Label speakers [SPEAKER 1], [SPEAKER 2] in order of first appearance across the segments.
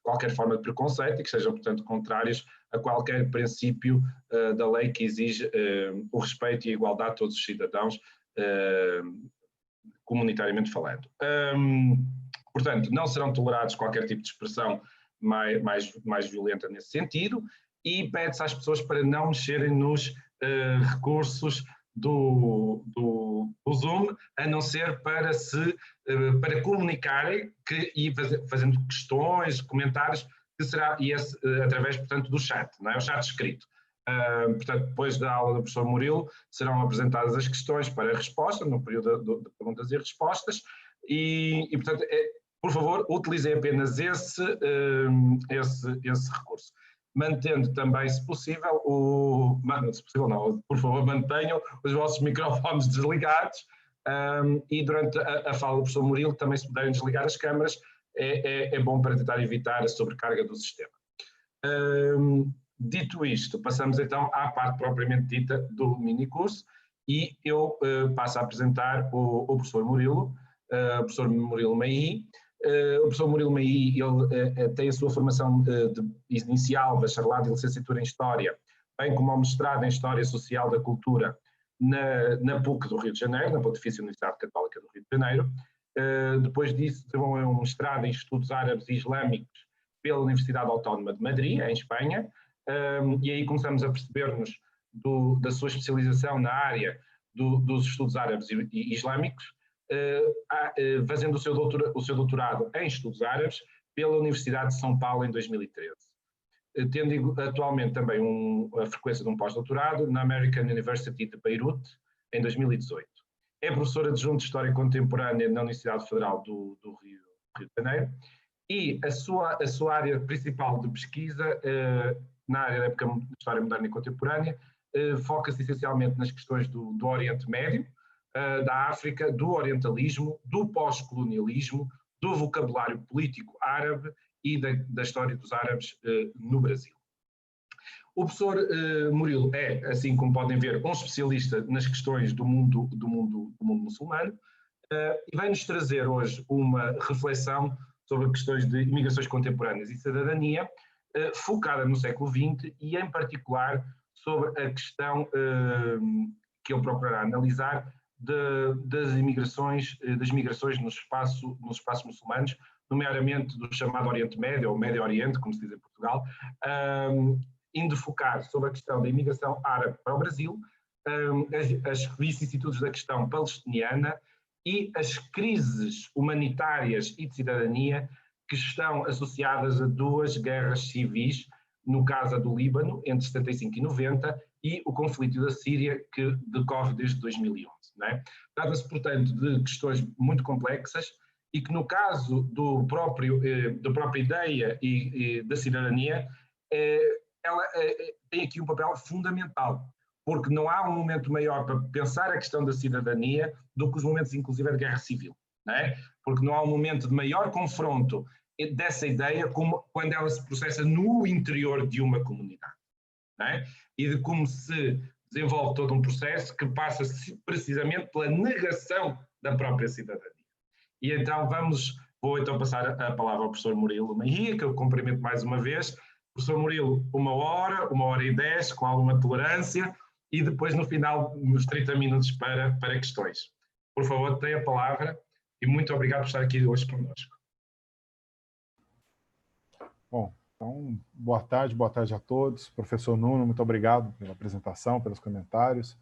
[SPEAKER 1] qualquer forma de preconceito e que sejam, portanto, contrários a qualquer princípio da lei que exige o respeito e a igualdade de todos os cidadãos, comunitariamente falando. Portanto, não serão tolerados qualquer tipo de expressão mais violenta nesse sentido, e pede-se às pessoas para não mexerem nos recursos do Zoom, a não ser para comunicarem e fazendo questões, comentários, que será através, portanto, do chat, não é? O chat escrito. Portanto, depois da aula do professor Murilo, serão apresentadas as questões para a resposta, no período de perguntas e respostas, e portanto, por favor, utilizem apenas esse recurso. Mantendo também, se possível, por favor, mantenham os vossos microfones desligados, e durante a fala do professor Murilo, também se puderem desligar as câmaras, é bom para tentar evitar a sobrecarga do sistema. Dito isto, passamos então à parte propriamente dita do minicurso, e eu passo a apresentar o professor Murilo, professor Murilo Meih. O professor Murilo Meih, ele tem a sua formação inicial, bacharelado e licenciatura em História, bem como ao mestrado em História Social da Cultura na PUC do Rio de Janeiro, na Pontifícia Universidade Católica do Rio de Janeiro. Depois disso, desenvolveu um mestrado em Estudos Árabes e Islâmicos pela Universidade Autónoma de Madrid, em Espanha, e aí começamos a perceber-nos da sua especialização na área dos estudos árabes e islâmicos, fazendo o seu doutorado em estudos árabes pela Universidade de São Paulo em 2013, tendo atualmente também a frequência de um pós-doutorado na American University de Beirute em 2018. É professor adjunto de História Contemporânea na Universidade Federal do Rio de Janeiro, e a sua área principal de pesquisa, na área da época de História Moderna e Contemporânea, foca-se essencialmente nas questões do Oriente Médio, da África, do orientalismo, do pós-colonialismo, do vocabulário político árabe e da história dos árabes no Brasil. O professor Murilo é, assim como podem ver, um especialista nas questões do mundo muçulmano, e vai-nos trazer hoje uma reflexão sobre questões de imigrações contemporâneas e cidadania, focada no século XX e, em particular, sobre a questão que ele procurará analisar das migrações nos espaços muçulmanos, nomeadamente do chamado Oriente Médio, ou Médio Oriente, como se diz em Portugal, indo focar sobre a questão da imigração árabe para o Brasil, as vicissitudes da questão palestiniana e as crises humanitárias e de cidadania que estão associadas a duas guerras civis, no caso do Líbano, entre 75 e 90, e o conflito da Síria, que decorre desde 2011. Trata-se, portanto, de questões muito complexas e que, no caso da própria ideia e da cidadania, ela tem aqui um papel fundamental, porque não há um momento maior para pensar a questão da cidadania do que os momentos, inclusive, de guerra civil, porque não há um momento de maior confronto dessa ideia como quando ela se processa no interior de uma comunidade, e de como se desenvolve todo um processo que passa precisamente pela negação da própria cidadania. E então vou então passar a palavra ao professor Murilo Meih, que eu cumprimento mais uma vez. Professor Murilo, 1h e 10, com alguma tolerância, e depois no final uns 30 minutos para questões. Por favor, tenha a palavra e muito obrigado por estar aqui hoje conosco.
[SPEAKER 2] Bom, então, boa tarde a todos. Professor Nuno, muito obrigado pela apresentação, pelos comentários.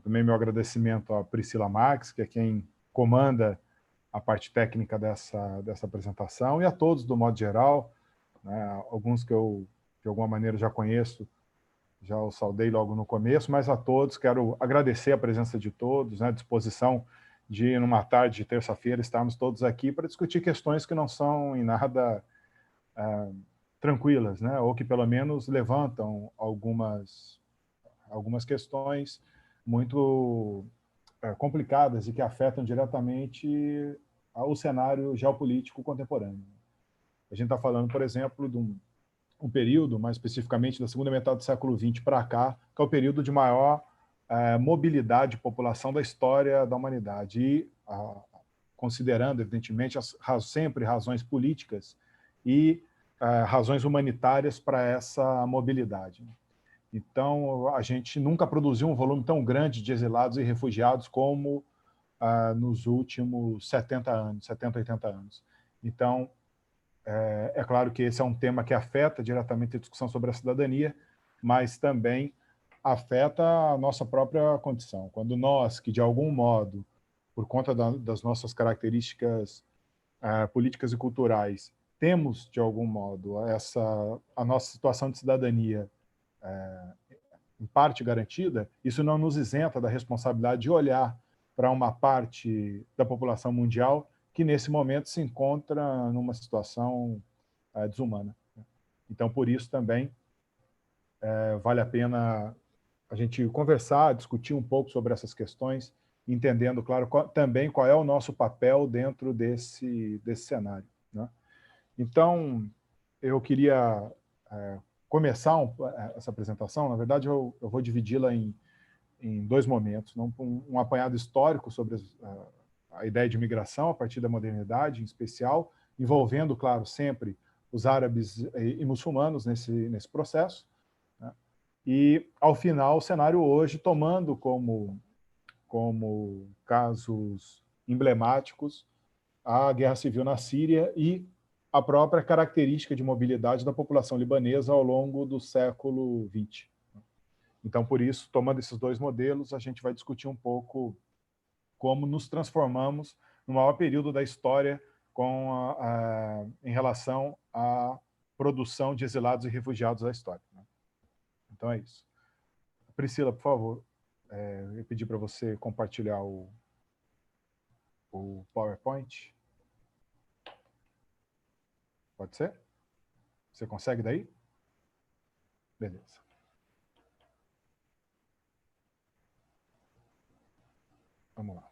[SPEAKER 2] Também meu agradecimento à Priscila Marques, que é quem comanda a parte técnica dessa apresentação, e a todos, do modo geral, alguns que eu, de alguma maneira, já conheço, já os saudei logo no começo, mas a todos quero agradecer a presença de todos, a disposição de, numa tarde de terça-feira, estarmos todos aqui para discutir questões que não são em nada tranquilas, ou que pelo menos levantam algumas questões muito complicadas e que afetam diretamente o cenário geopolítico contemporâneo. A gente está falando, por exemplo, de um período, mais especificamente da segunda metade do século XX para cá, que é o período de maior mobilidade de população da história da humanidade, e considerando, evidentemente, sempre razões políticas e razões humanitárias para essa mobilidade. Então, a gente nunca produziu um volume tão grande de exilados e refugiados como nos últimos 70 anos, 70, 80 anos. Então, é claro que esse é um tema que afeta diretamente a discussão sobre a cidadania, mas também afeta a nossa própria condição. Quando nós, que de algum modo, por conta das nossas características políticas e culturais, temos, de algum modo, a nossa situação de cidadania em parte garantida, isso não nos isenta da responsabilidade de olhar para uma parte da população mundial que, nesse momento, se encontra numa situação desumana. Então, por isso, também, vale a pena a gente conversar, discutir um pouco sobre essas questões, entendendo, claro, também qual é o nosso papel dentro desse cenário, né? Então, eu queria começar essa apresentação. Na verdade, eu vou dividi-la em dois momentos, né? Um apanhado histórico sobre a ideia de migração a partir da modernidade, em especial, envolvendo, claro, sempre os árabes e muçulmanos nesse processo, né? E, ao final, o cenário hoje tomando como casos emblemáticos a guerra civil na Síria e a própria característica de mobilidade da população libanesa ao longo do século XX. Então, por isso, tomando esses dois modelos, a gente vai discutir um pouco como nos transformamos no maior período da história em relação à produção de exilados e refugiados da história, né? Então é isso. Priscila, por favor, eu pedi para você compartilhar o PowerPoint. Pode ser? Você consegue daí? Beleza. Vamos lá.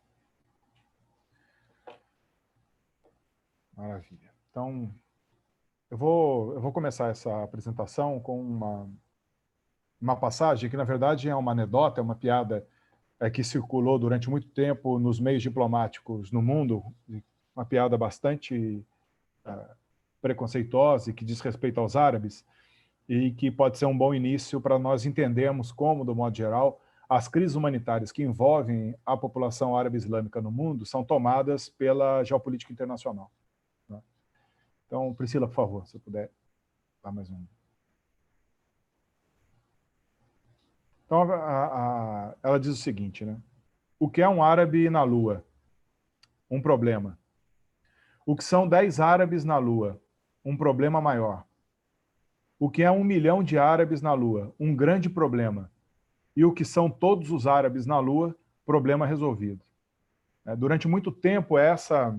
[SPEAKER 2] Maravilha. Então, eu vou começar essa apresentação com uma passagem que, na verdade, é uma anedota, é uma piada que circulou durante muito tempo nos meios diplomáticos no mundo, uma piada bastante preconceituosa e que diz respeito aos árabes, e que pode ser um bom início para nós entendermos como, do modo geral, as crises humanitárias que envolvem a população árabe islâmica no mundo são tomadas pela geopolítica internacional, né? Então, Priscila, por favor, se puder dar mais um. Então, ela diz o seguinte, né? O que é um árabe na Lua? Um problema. O que são 10 árabes na Lua? Um problema maior. O que é 1 milhão de árabes na Lua? Um grande problema. E o que são todos os árabes na Lua? Problema resolvido. Durante muito tempo, essa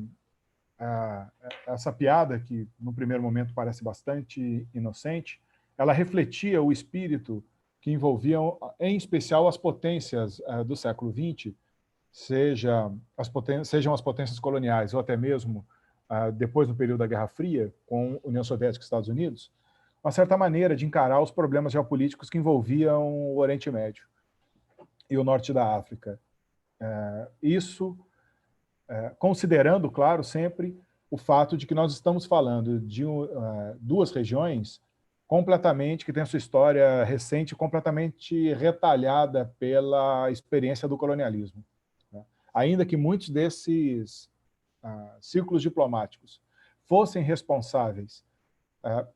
[SPEAKER 2] piada, que no primeiro momento parece bastante inocente, ela refletia o espírito que envolviam, em especial, as potências do século XX, sejam as potências coloniais ou até mesmo depois do período da Guerra Fria, com União Soviética e Estados Unidos, uma certa maneira de encarar os problemas geopolíticos que envolviam o Oriente Médio e o Norte da África. Isso considerando, claro, sempre o fato de que nós estamos falando de duas regiões que têm a sua história recente completamente retalhada pela experiência do colonialismo, né? Ainda que muitos desses círculos diplomáticos fossem responsáveis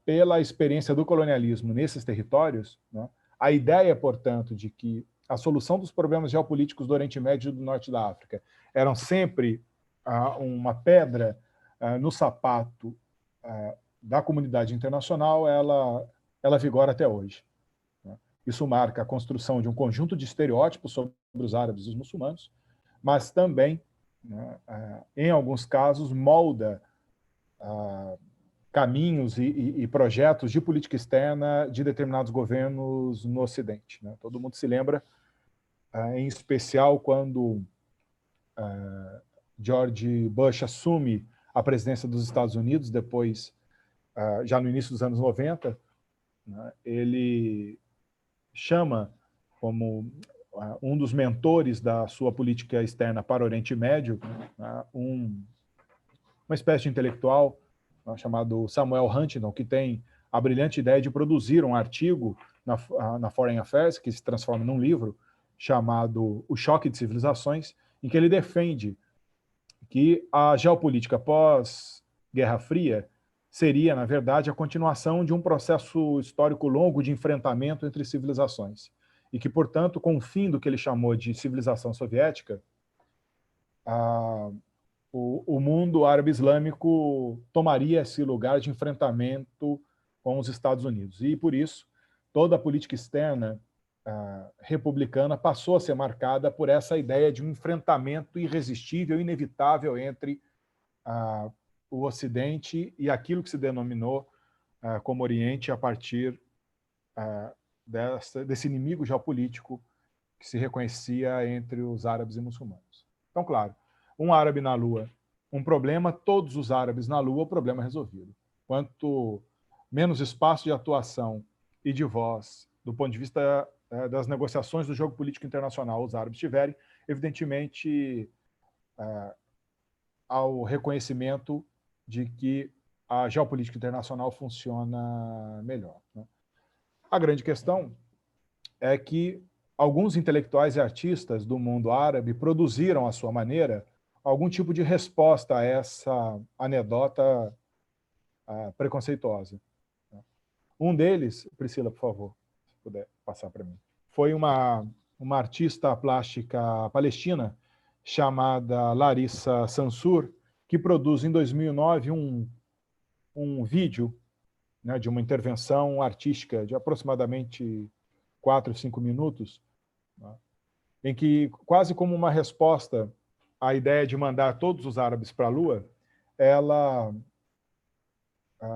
[SPEAKER 2] pela experiência do colonialismo nesses territórios, né? A ideia, portanto, de que a solução dos problemas geopolíticos do Oriente Médio e do Norte da África eram sempre uma pedra no sapato da comunidade internacional, ela vigora até hoje, né? Isso marca a construção de um conjunto de estereótipos sobre os árabes e os muçulmanos, mas também, né, em alguns casos, molda caminhos e projetos de política externa de determinados governos no Ocidente, né? Todo mundo se lembra, em especial, quando George Bush assume a presidência dos Estados Unidos, depois, já no início dos anos 90, né, ele chama como um dos mentores da sua política externa para o Oriente Médio, uma espécie de intelectual, chamado Samuel Huntington, que tem a brilhante ideia de produzir um artigo na Foreign Affairs, que se transforma num livro, chamado O Choque de Civilizações, em que ele defende que a geopolítica pós-Guerra Fria seria, na verdade, a continuação de um processo histórico longo de enfrentamento entre civilizações. E que, portanto, com o fim do que ele chamou de civilização soviética, o mundo árabe-islâmico tomaria esse lugar de enfrentamento com os Estados Unidos. E, por isso, toda a política externa republicana passou a ser marcada por essa ideia de um enfrentamento irresistível, inevitável entre o Ocidente e aquilo que se denominou como Oriente a partir desse inimigo geopolítico que se reconhecia entre os árabes e muçulmanos. Então, claro, um árabe na Lua, um problema, todos os árabes na Lua, o problema é resolvido. Quanto menos espaço de atuação e de voz, do ponto de vista das negociações do jogo político internacional, os árabes tiverem, evidentemente, ao reconhecimento de que a geopolítica internacional funciona melhor. A grande questão é que alguns intelectuais e artistas do mundo árabe produziram, à sua maneira, algum tipo de resposta a essa anedota preconceituosa. Um deles, Priscila, por favor, se puder passar para mim, foi uma artista plástica palestina chamada Larissa Sansur, que produz em 2009 um vídeo, né, de uma intervenção artística de aproximadamente 4 ou 5 minutos, né, em que, quase como uma resposta à ideia de mandar todos os árabes para a Lua, ela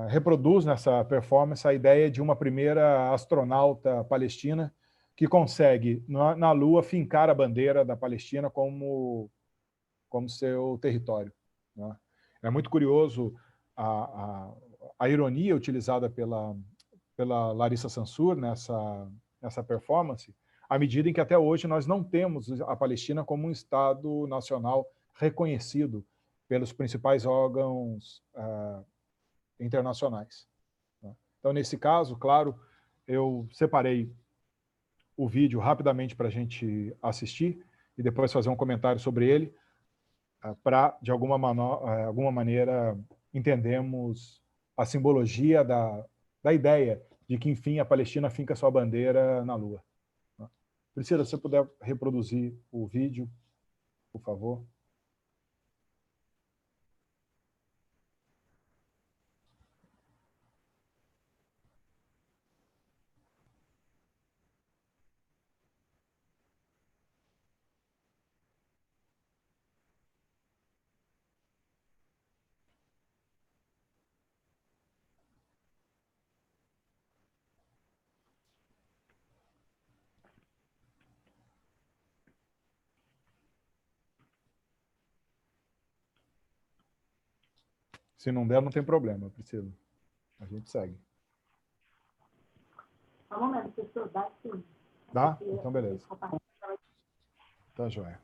[SPEAKER 2] reproduz nessa performance a ideia de uma primeira astronauta palestina que consegue, na Lua, fincar a bandeira da Palestina como seu território. Né? É muito curioso a ironia utilizada pela Larissa Sansur nessa performance, à medida em que até hoje nós não temos a Palestina como um Estado nacional reconhecido pelos principais órgãos internacionais. Então, nesse caso, claro, eu separei o vídeo rapidamente para a gente assistir e depois fazer um comentário sobre ele, para, de alguma maneira, entendermos a simbologia da ideia de que, enfim, a Palestina finca sua bandeira na Lua. Priscila, se você puder reproduzir o vídeo, por favor. Se não der, não tem problema, Priscila. A gente segue.
[SPEAKER 3] Só um momento, professor, dá sim.
[SPEAKER 2] Dá? Então, beleza. Tá, joia.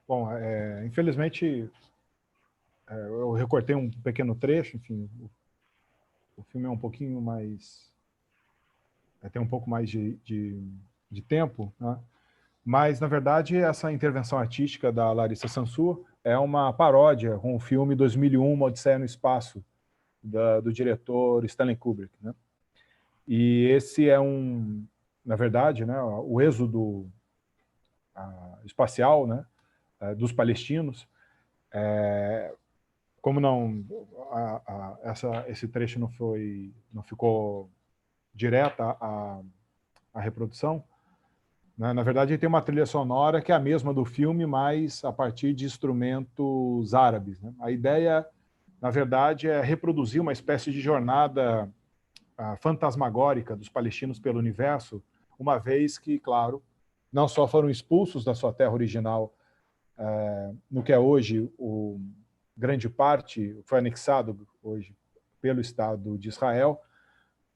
[SPEAKER 2] Bom, infelizmente, eu recortei um pequeno trecho, enfim, o filme é um pouquinho mais... tem um pouco mais de tempo, né? Mas, na verdade, essa intervenção artística da Larissa Sansur é uma paródia com o filme 2001, Uma Odisseia no Espaço, do diretor Stanley Kubrick, né? E esse é na verdade, né, o êxodo espacial, né, dos palestinos. Como não esse trecho não ficou direta à reprodução, né? Na verdade, ele tem uma trilha sonora que é a mesma do filme, mas a partir de instrumentos árabes, né? A ideia, na verdade, é reproduzir uma espécie de jornada fantasmagórica dos palestinos pelo universo, uma vez que, claro, não só foram expulsos da sua terra original, no que é hoje grande parte foi anexado hoje pelo Estado de Israel,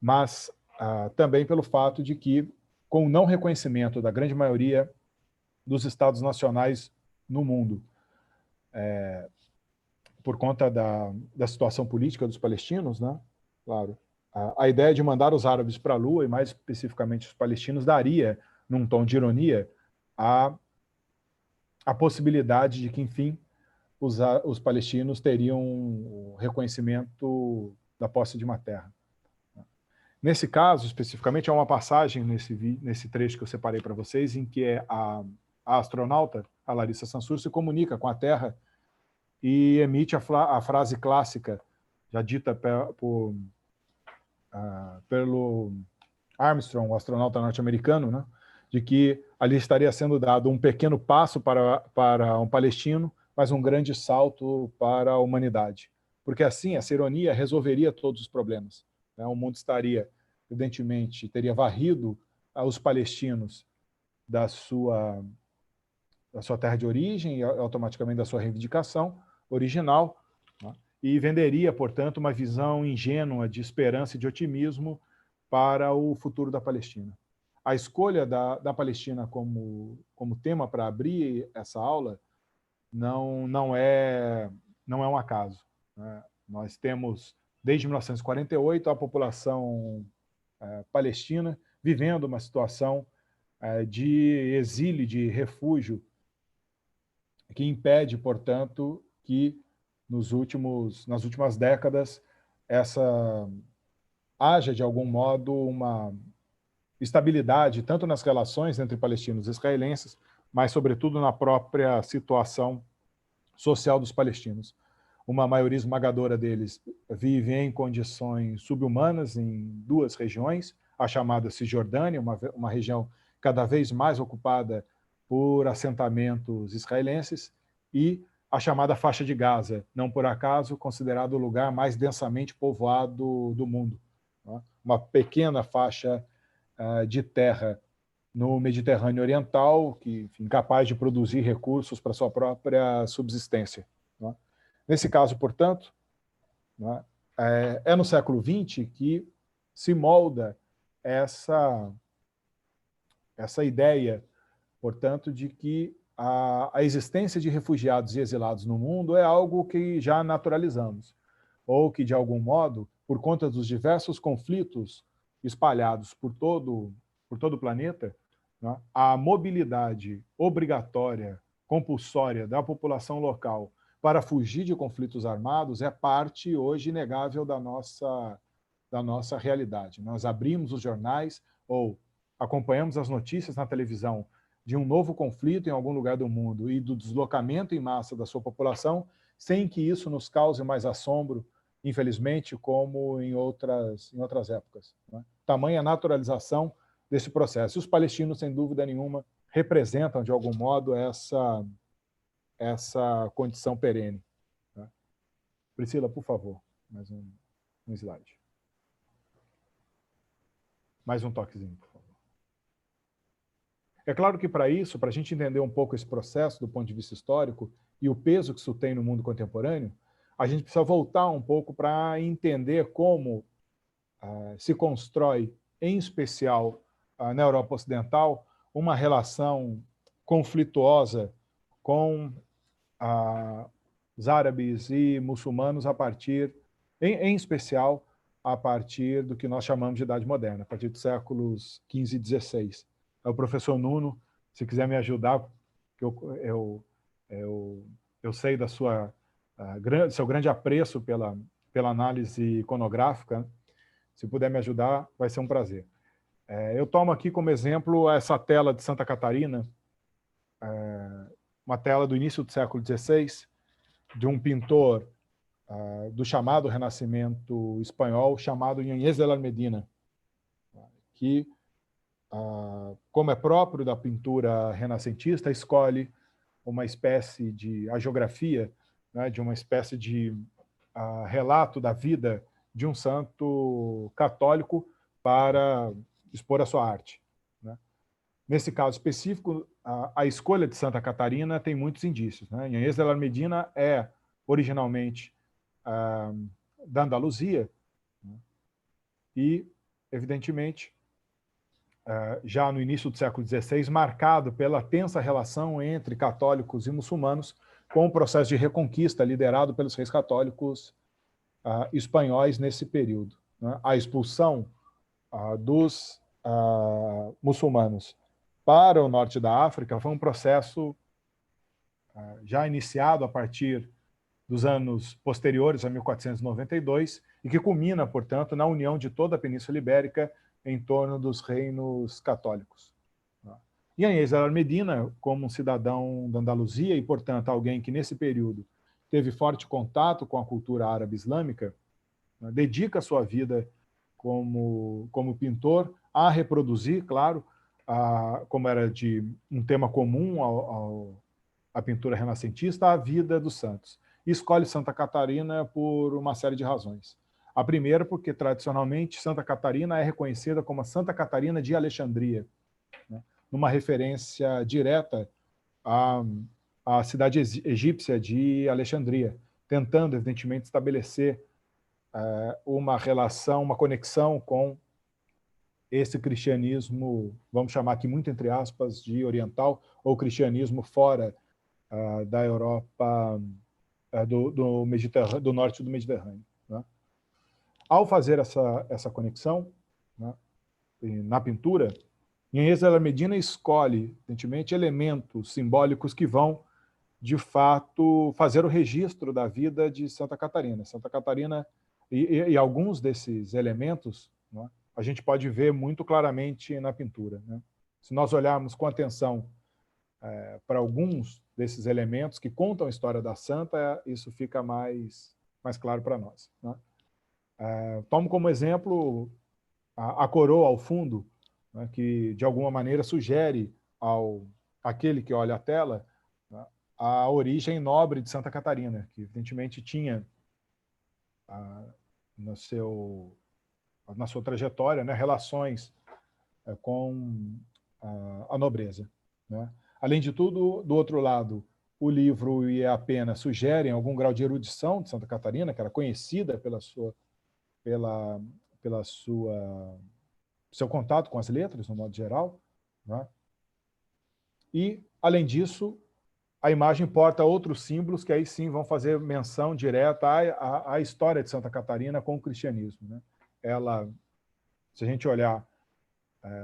[SPEAKER 2] mas também pelo fato de que, com o não reconhecimento da grande maioria dos Estados nacionais no mundo, por conta da situação política dos palestinos, né? Claro, a ideia de mandar os árabes para a Lua, e mais especificamente os palestinos, daria, num tom de ironia, a possibilidade de que, enfim, os palestinos teriam o reconhecimento da posse de uma terra. Nesse caso, especificamente, há uma passagem nesse trecho que eu separei para vocês, em que a astronauta, a Larissa Sansur, se comunica com a Terra e emite a frase clássica, já dita pelo Armstrong, o astronauta norte-americano, né, de que ali estaria sendo dado um pequeno passo para um palestino, mas um grande salto para a humanidade. Porque assim, essa ironia resolveria todos os problemas, né? O mundo evidentemente, teria varrido os palestinos da sua terra de origem e automaticamente da sua reivindicação original, né? E venderia, portanto, uma visão ingênua de esperança e de otimismo para o futuro da Palestina. A escolha da Palestina como tema para abrir essa aula não é um acaso, né? Nós temos, desde 1948, a população palestina vivendo uma situação de exílio, de refúgio, que impede, portanto, que nas últimas décadas haja, de algum modo, uma estabilidade, tanto nas relações entre palestinos e israelenses, mas, sobretudo, na própria situação social dos palestinos. Uma maioria esmagadora deles vive em condições subhumanas em duas regiões, a chamada Cisjordânia, uma região cada vez mais ocupada por assentamentos israelenses, e a chamada faixa de Gaza, não por acaso considerado o lugar mais densamente povoado do mundo, né? Uma pequena faixa de terra no Mediterrâneo Oriental, que, enfim, capaz de produzir recursos para sua própria subsistência, né? Nesse caso, portanto, né, no século XX que se molda essa ideia, portanto, de que a existência de refugiados e exilados no mundo é algo que já naturalizamos, ou que, de algum modo, por conta dos diversos conflitos espalhados por todo o planeta, né, a mobilidade obrigatória, compulsória da população local para fugir de conflitos armados é parte, hoje, inegável da nossa realidade. Nós abrimos os jornais ou acompanhamos as notícias na televisão de um novo conflito em algum lugar do mundo e do deslocamento em massa da sua população, sem que isso nos cause mais assombro, infelizmente, como em outras épocas, né? Tamanha naturalização desse processo. E os palestinos, sem dúvida nenhuma, representam, de algum modo, essa condição perene, né? Priscila, por favor, mais um slide. Mais um toquezinho, por favor. É claro que, para isso, para a gente entender um pouco esse processo do ponto de vista histórico e o peso que isso tem no mundo contemporâneo, a gente precisa voltar um pouco para entender como se constrói, em especial na Europa Ocidental, uma relação conflituosa com os árabes e muçulmanos a partir, em especial, a partir do que nós chamamos de Idade Moderna, a partir dos séculos XV e XVI. O professor Nuno, se quiser me ajudar, que eu sei da seu grande apreço pela análise iconográfica, né? Se puder me ajudar, vai ser um prazer. Eu tomo aqui como exemplo essa tela de Santa Catarina, uma tela do início do século XVI, de um pintor do chamado Renascimento espanhol, chamado Ñañez de la Medina, que, como é próprio da pintura renascentista, escolhe uma espécie de hagiografia, né, de uma espécie de relato da vida de um santo católico para expor a sua arte, né? Nesse caso específico, a escolha de Santa Catarina tem muitos indícios, né? Ñañez de la Medina é originalmente da Andaluzia, né? E, evidentemente, já no início do século XVI, marcado pela tensa relação entre católicos e muçulmanos, com o processo de reconquista liderado pelos reis católicos espanhóis nesse período, né? A expulsão dos muçulmanos para o norte da África foi um processo já iniciado a partir dos anos posteriores a 1492 e que culmina, portanto, na união de toda a Península Ibérica em torno dos reinos católicos. E Ñañez de la Medina, como um cidadão da Andaluzia e, portanto, alguém que nesse período teve forte contato com a cultura árabe islâmica, dedica a sua vida como pintor a reproduzir, claro, como era de um tema comum à pintura renascentista, a vida dos santos. E escolhe Santa Catarina por uma série de razões. A primeira, porque tradicionalmente Santa Catarina é reconhecida como a Santa Catarina de Alexandria, né? Numa referência direta à cidade egípcia de Alexandria, tentando, evidentemente, estabelecer uma relação, uma conexão com esse cristianismo, vamos chamar aqui muito entre aspas, de oriental, ou cristianismo fora da Europa, do norte do Mediterrâneo, né? Ao fazer essa conexão, né, na pintura, Ñañez de la Medina escolhe, evidentemente, elementos simbólicos que vão, de fato, fazer o registro da vida de Santa Catarina. Santa Catarina, e alguns desses elementos, né, a gente pode ver muito claramente na pintura, né? Se nós olharmos com atenção para alguns desses elementos que contam a história da santa, isso fica mais claro para nós, né? Tomo como exemplo a coroa ao fundo, né, que de alguma maneira sugere àquele que olha a tela, né, a origem nobre de Santa Catarina, que evidentemente tinha na sua trajetória, né, relações com a nobreza, né? Além de tudo, do outro lado, o livro e a pena sugerem algum grau de erudição de Santa Catarina, que era conhecida pelo seu contato com as letras, no modo geral, né? E, além disso, a imagem porta outros símbolos que aí sim vão fazer menção direta à história de Santa Catarina com o cristianismo, né? Ela, se a gente olhar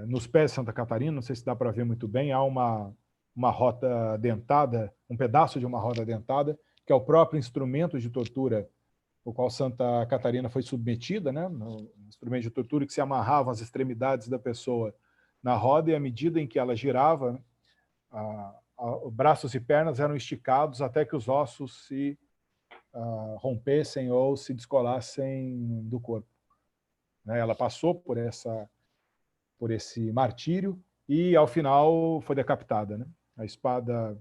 [SPEAKER 2] nos pés de Santa Catarina, não sei se dá para ver muito bem, há uma roda dentada, um pedaço de uma roda dentada, que é o próprio instrumento de tortura o qual Santa Catarina foi submetida, né, no instrumento de tortura que se amarravam as extremidades da pessoa na roda, e à medida em que ela girava, braços e pernas eram esticados até que os ossos se rompessem ou se descolassem do corpo, né? Ela passou por esse martírio e, ao final, foi decapitada, né? A espada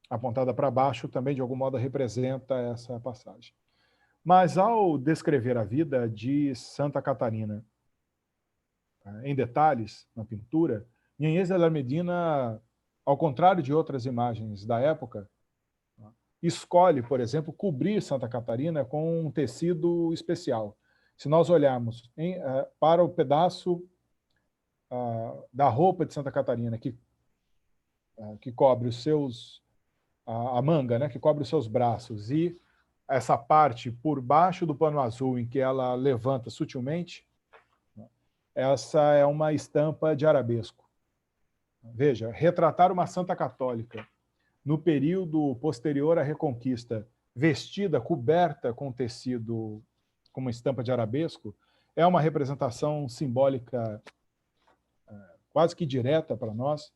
[SPEAKER 2] apontada para baixo também, de algum modo, representa essa passagem. Mas, ao descrever a vida de Santa Catarina em detalhes, na pintura, Ñañez de la Medina, ao contrário de outras imagens da época, escolhe, por exemplo, cobrir Santa Catarina com um tecido especial. Se nós olharmos para o pedaço da roupa de Santa Catarina que cobre os seus a manga, né, que cobre os seus braços, e essa parte por baixo do pano azul em que ela levanta sutilmente, essa é uma estampa de arabesco. Veja, retratar uma santa católica no período posterior à Reconquista, vestida, coberta com tecido, com uma estampa de arabesco, é uma representação simbólica quase que direta para nós,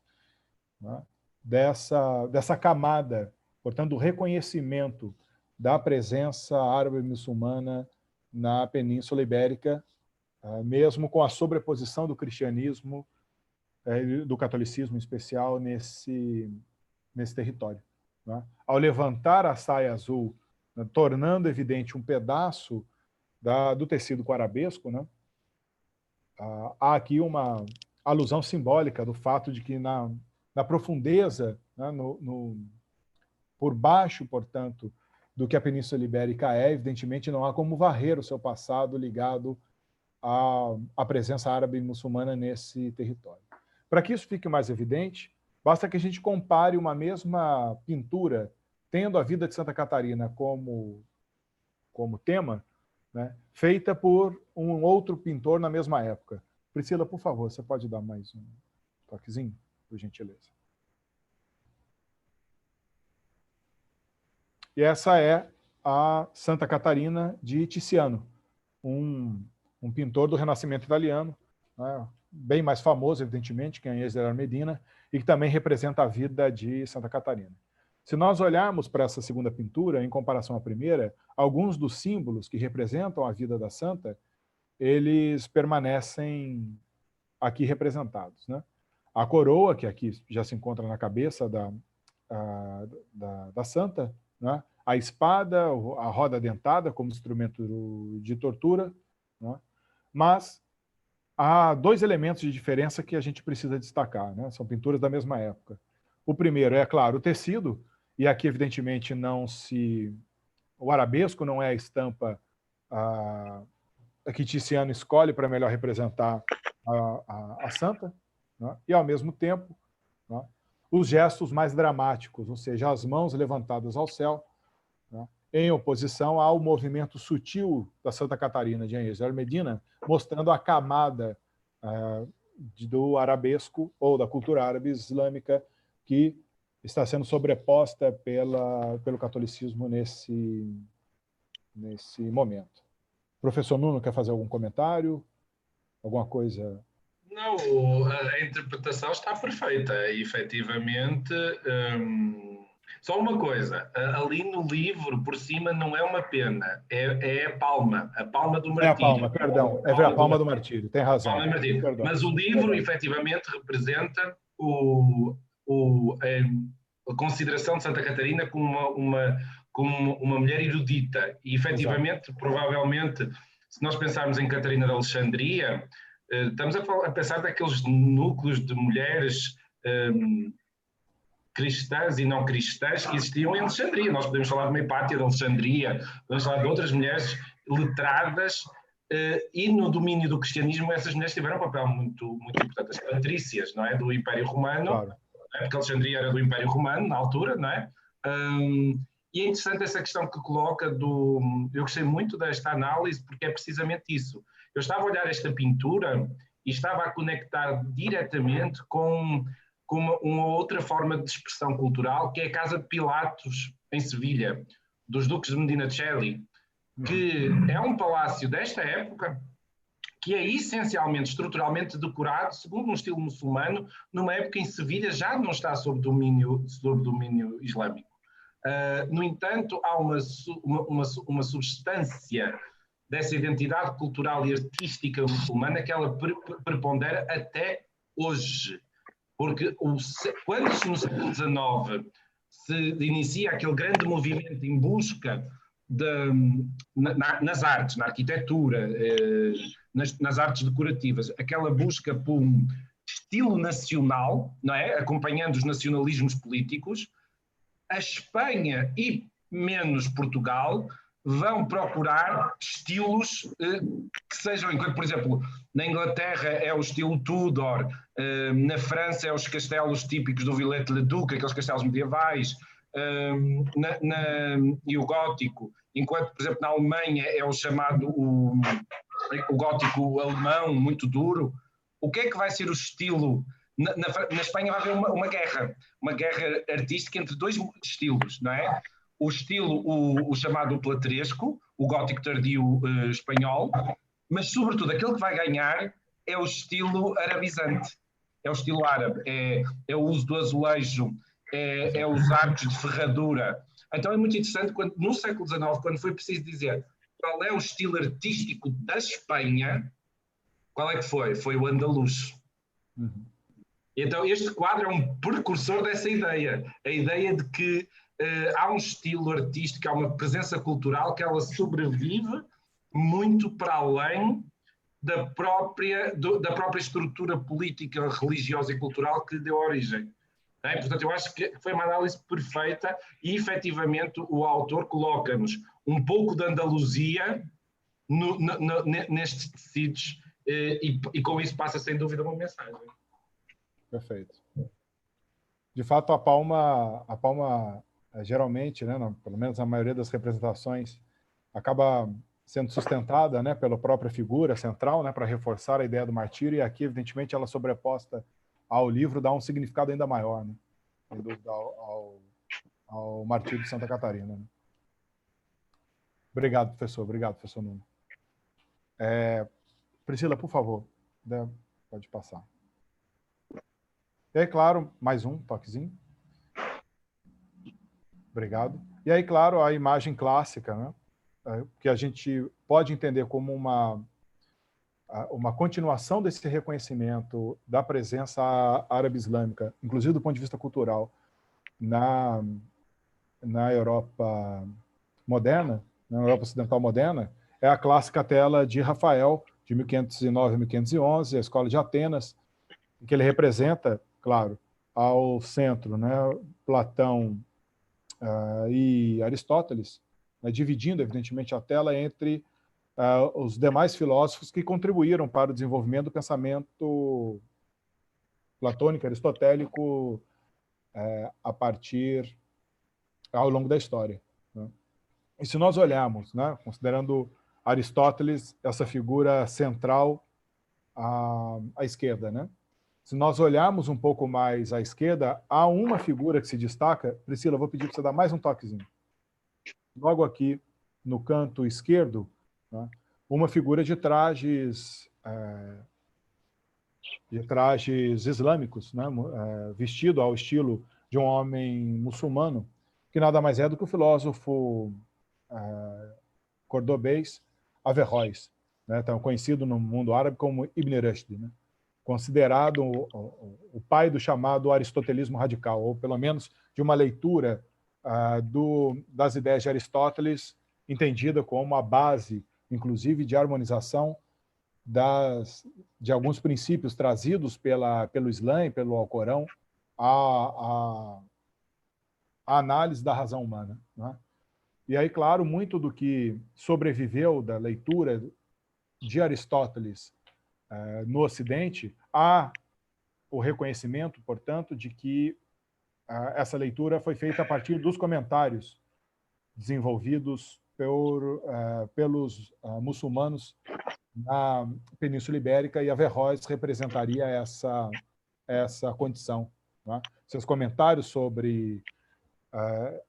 [SPEAKER 2] né, dessa camada, portanto, do reconhecimento da presença árabe-muçulmana na Península Ibérica, mesmo com a sobreposição do cristianismo, do catolicismo em especial, nesse território. Né? Ao levantar a saia azul, né, tornando evidente um pedaço do tecido com arabesco, né, há aqui uma alusão simbólica do fato de que na profundeza, né, por baixo, portanto, do que a Península Ibérica é, evidentemente não há como varrer o seu passado ligado à presença árabe e muçulmana nesse território. Para que isso fique mais evidente, basta que a gente compare uma mesma pintura, tendo a vida de Santa Catarina como tema, né, feita por um outro pintor na mesma época. Priscila, por favor, você pode dar mais um toquezinho, por gentileza? E essa é a Santa Catarina de Tiziano, um pintor do Renascimento italiano, né, bem mais famoso, evidentemente, que Agnès de la Medina, e que também representa a vida de Santa Catarina. Se nós olharmos para essa segunda pintura, em comparação à primeira, alguns dos símbolos que representam a vida da santa, eles permanecem aqui representados, né? A coroa, que aqui já se encontra na cabeça da santa, né? A espada, a roda dentada como instrumento de tortura, né? Mas há dois elementos de diferença que a gente precisa destacar, né? São pinturas da mesma época. O primeiro é, claro, o tecido, e aqui, evidentemente, o arabesco não é a estampa que Tiziano escolhe para melhor representar a santa, né? E, ao mesmo tempo, né, os gestos mais dramáticos, ou seja, as mãos levantadas ao céu, né, em oposição ao movimento sutil da Santa Catarina de Agnès de la Medina, mostrando a camada do arabesco ou da cultura árabe islâmica que está sendo sobreposta pelo catolicismo nesse momento. Professor Nuno, quer fazer algum comentário? Alguma coisa?
[SPEAKER 1] Não, a interpretação está perfeita, efetivamente. Só uma coisa, ali no livro, por cima, não é uma pena, é a palma do martírio.
[SPEAKER 2] É a palma, perdão, é a palma do martírio, tem razão.
[SPEAKER 1] Mas o livro, efetivamente, representa a consideração de Santa Catarina como uma mulher erudita. E, efetivamente, provavelmente, se nós pensarmos em Catarina de Alexandria, estamos a pensar daqueles núcleos de mulheres cristãs e não cristãs que existiam em Alexandria. Nós podemos falar de uma Hipátia de Alexandria, podemos falar de outras mulheres letradas, e no domínio do cristianismo essas mulheres tiveram um papel muito, muito importante. As patrícias, não é? Do Império Romano, claro. Não é? Porque Alexandria era do Império Romano na altura, não é? E é interessante essa questão que coloca eu gostei muito desta análise porque é precisamente isso. Eu estava a olhar esta pintura e estava a conectar diretamente com uma outra forma de expressão cultural, que é a Casa de Pilatos, em Sevilha, dos Duques de Medina Celi, que é um palácio desta época, que é essencialmente, estruturalmente decorado, segundo um estilo muçulmano, numa época em Sevilha já não está sob domínio islâmico. No entanto, há uma substância dessa identidade cultural e artística muçulmana que ela prepondera até hoje. Porque quando no século XIX se inicia aquele grande movimento em busca nas artes, na arquitetura, nas artes decorativas, aquela busca por um estilo nacional, não é? Acompanhando os nacionalismos políticos, a Espanha e menos Portugal vão procurar estilos que sejam, enquanto, por exemplo, na Inglaterra é o estilo Tudor, na França é os castelos típicos do Villette-le-Duc, aqueles castelos medievais, e o gótico, enquanto, por exemplo, na Alemanha é o chamado o gótico alemão, muito duro. O que é que vai ser o estilo? Na Espanha vai haver uma guerra artística entre dois estilos, não é? O estilo, o chamado plateresco, o gótico tardio espanhol, mas, sobretudo, aquele que vai ganhar é o estilo arabizante, é o estilo árabe, é o uso do azulejo, é os arcos de ferradura. Então é muito interessante, no século XIX, quando foi preciso dizer qual é o estilo artístico da Espanha, qual é que foi? Foi o andaluz.
[SPEAKER 2] Uhum.
[SPEAKER 1] Então este quadro é um precursor dessa ideia, a ideia de que há um estilo artístico, há uma presença cultural que ela sobrevive muito para além da própria estrutura política, religiosa e cultural que lhe deu origem. É? Portanto, eu acho que foi uma análise perfeita e, efetivamente, o autor coloca-nos um pouco de Andaluzia nestes tecidos e com isso passa, sem dúvida, uma mensagem.
[SPEAKER 2] Perfeito. De fato, a palma geralmente, né, pelo menos na maioria das representações, acaba sendo sustentada, né, pela própria figura central, né, para reforçar a ideia do martírio, e aqui, evidentemente, ela sobreposta ao livro dá um significado ainda maior, né, sem dúvida, ao martírio de Santa Catarina. Né? Obrigado, professor Nuno. Priscila, por favor, pode passar. E aí, claro, mais um toquezinho. Obrigado. E aí, claro, a imagem clássica, né? Que a gente pode entender como uma continuação desse reconhecimento da presença árabe-islâmica, inclusive do ponto de vista cultural, na Europa moderna, na Europa ocidental moderna, é a clássica tela de Rafael, de 1509 a 1511, a Escola de Atenas, em que ele representa, claro, ao centro, né, Platão e Aristóteles, né, dividindo, evidentemente, a tela entre os demais filósofos que contribuíram para o desenvolvimento do pensamento platônico, aristotélico, ao longo da história. Né? E se nós olharmos, né, considerando Aristóteles, essa figura central à esquerda, né? Se nós olharmos um pouco mais à esquerda, há uma figura que se destaca. Priscila, vou pedir para você dar mais um toquezinho. Logo aqui, no canto esquerdo, né, uma figura de trajes islâmicos, né, vestido ao estilo de um homem muçulmano, que nada mais é do que o filósofo cordobês Averroes, né, tão conhecido no mundo árabe como Ibn Rushd, né, considerado o pai do chamado aristotelismo radical, ou pelo menos de uma leitura das ideias de Aristóteles, entendida como a base, inclusive, de harmonização de alguns princípios trazidos pelo Islã e pelo Alcorão à análise da razão humana. Né? E aí, claro, muito do que sobreviveu da leitura de Aristóteles no Ocidente, há o reconhecimento, portanto, de que essa leitura foi feita a partir dos comentários desenvolvidos pelos muçulmanos na Península Ibérica, e Averroes representaria essa condição. Né? Seus comentários sobre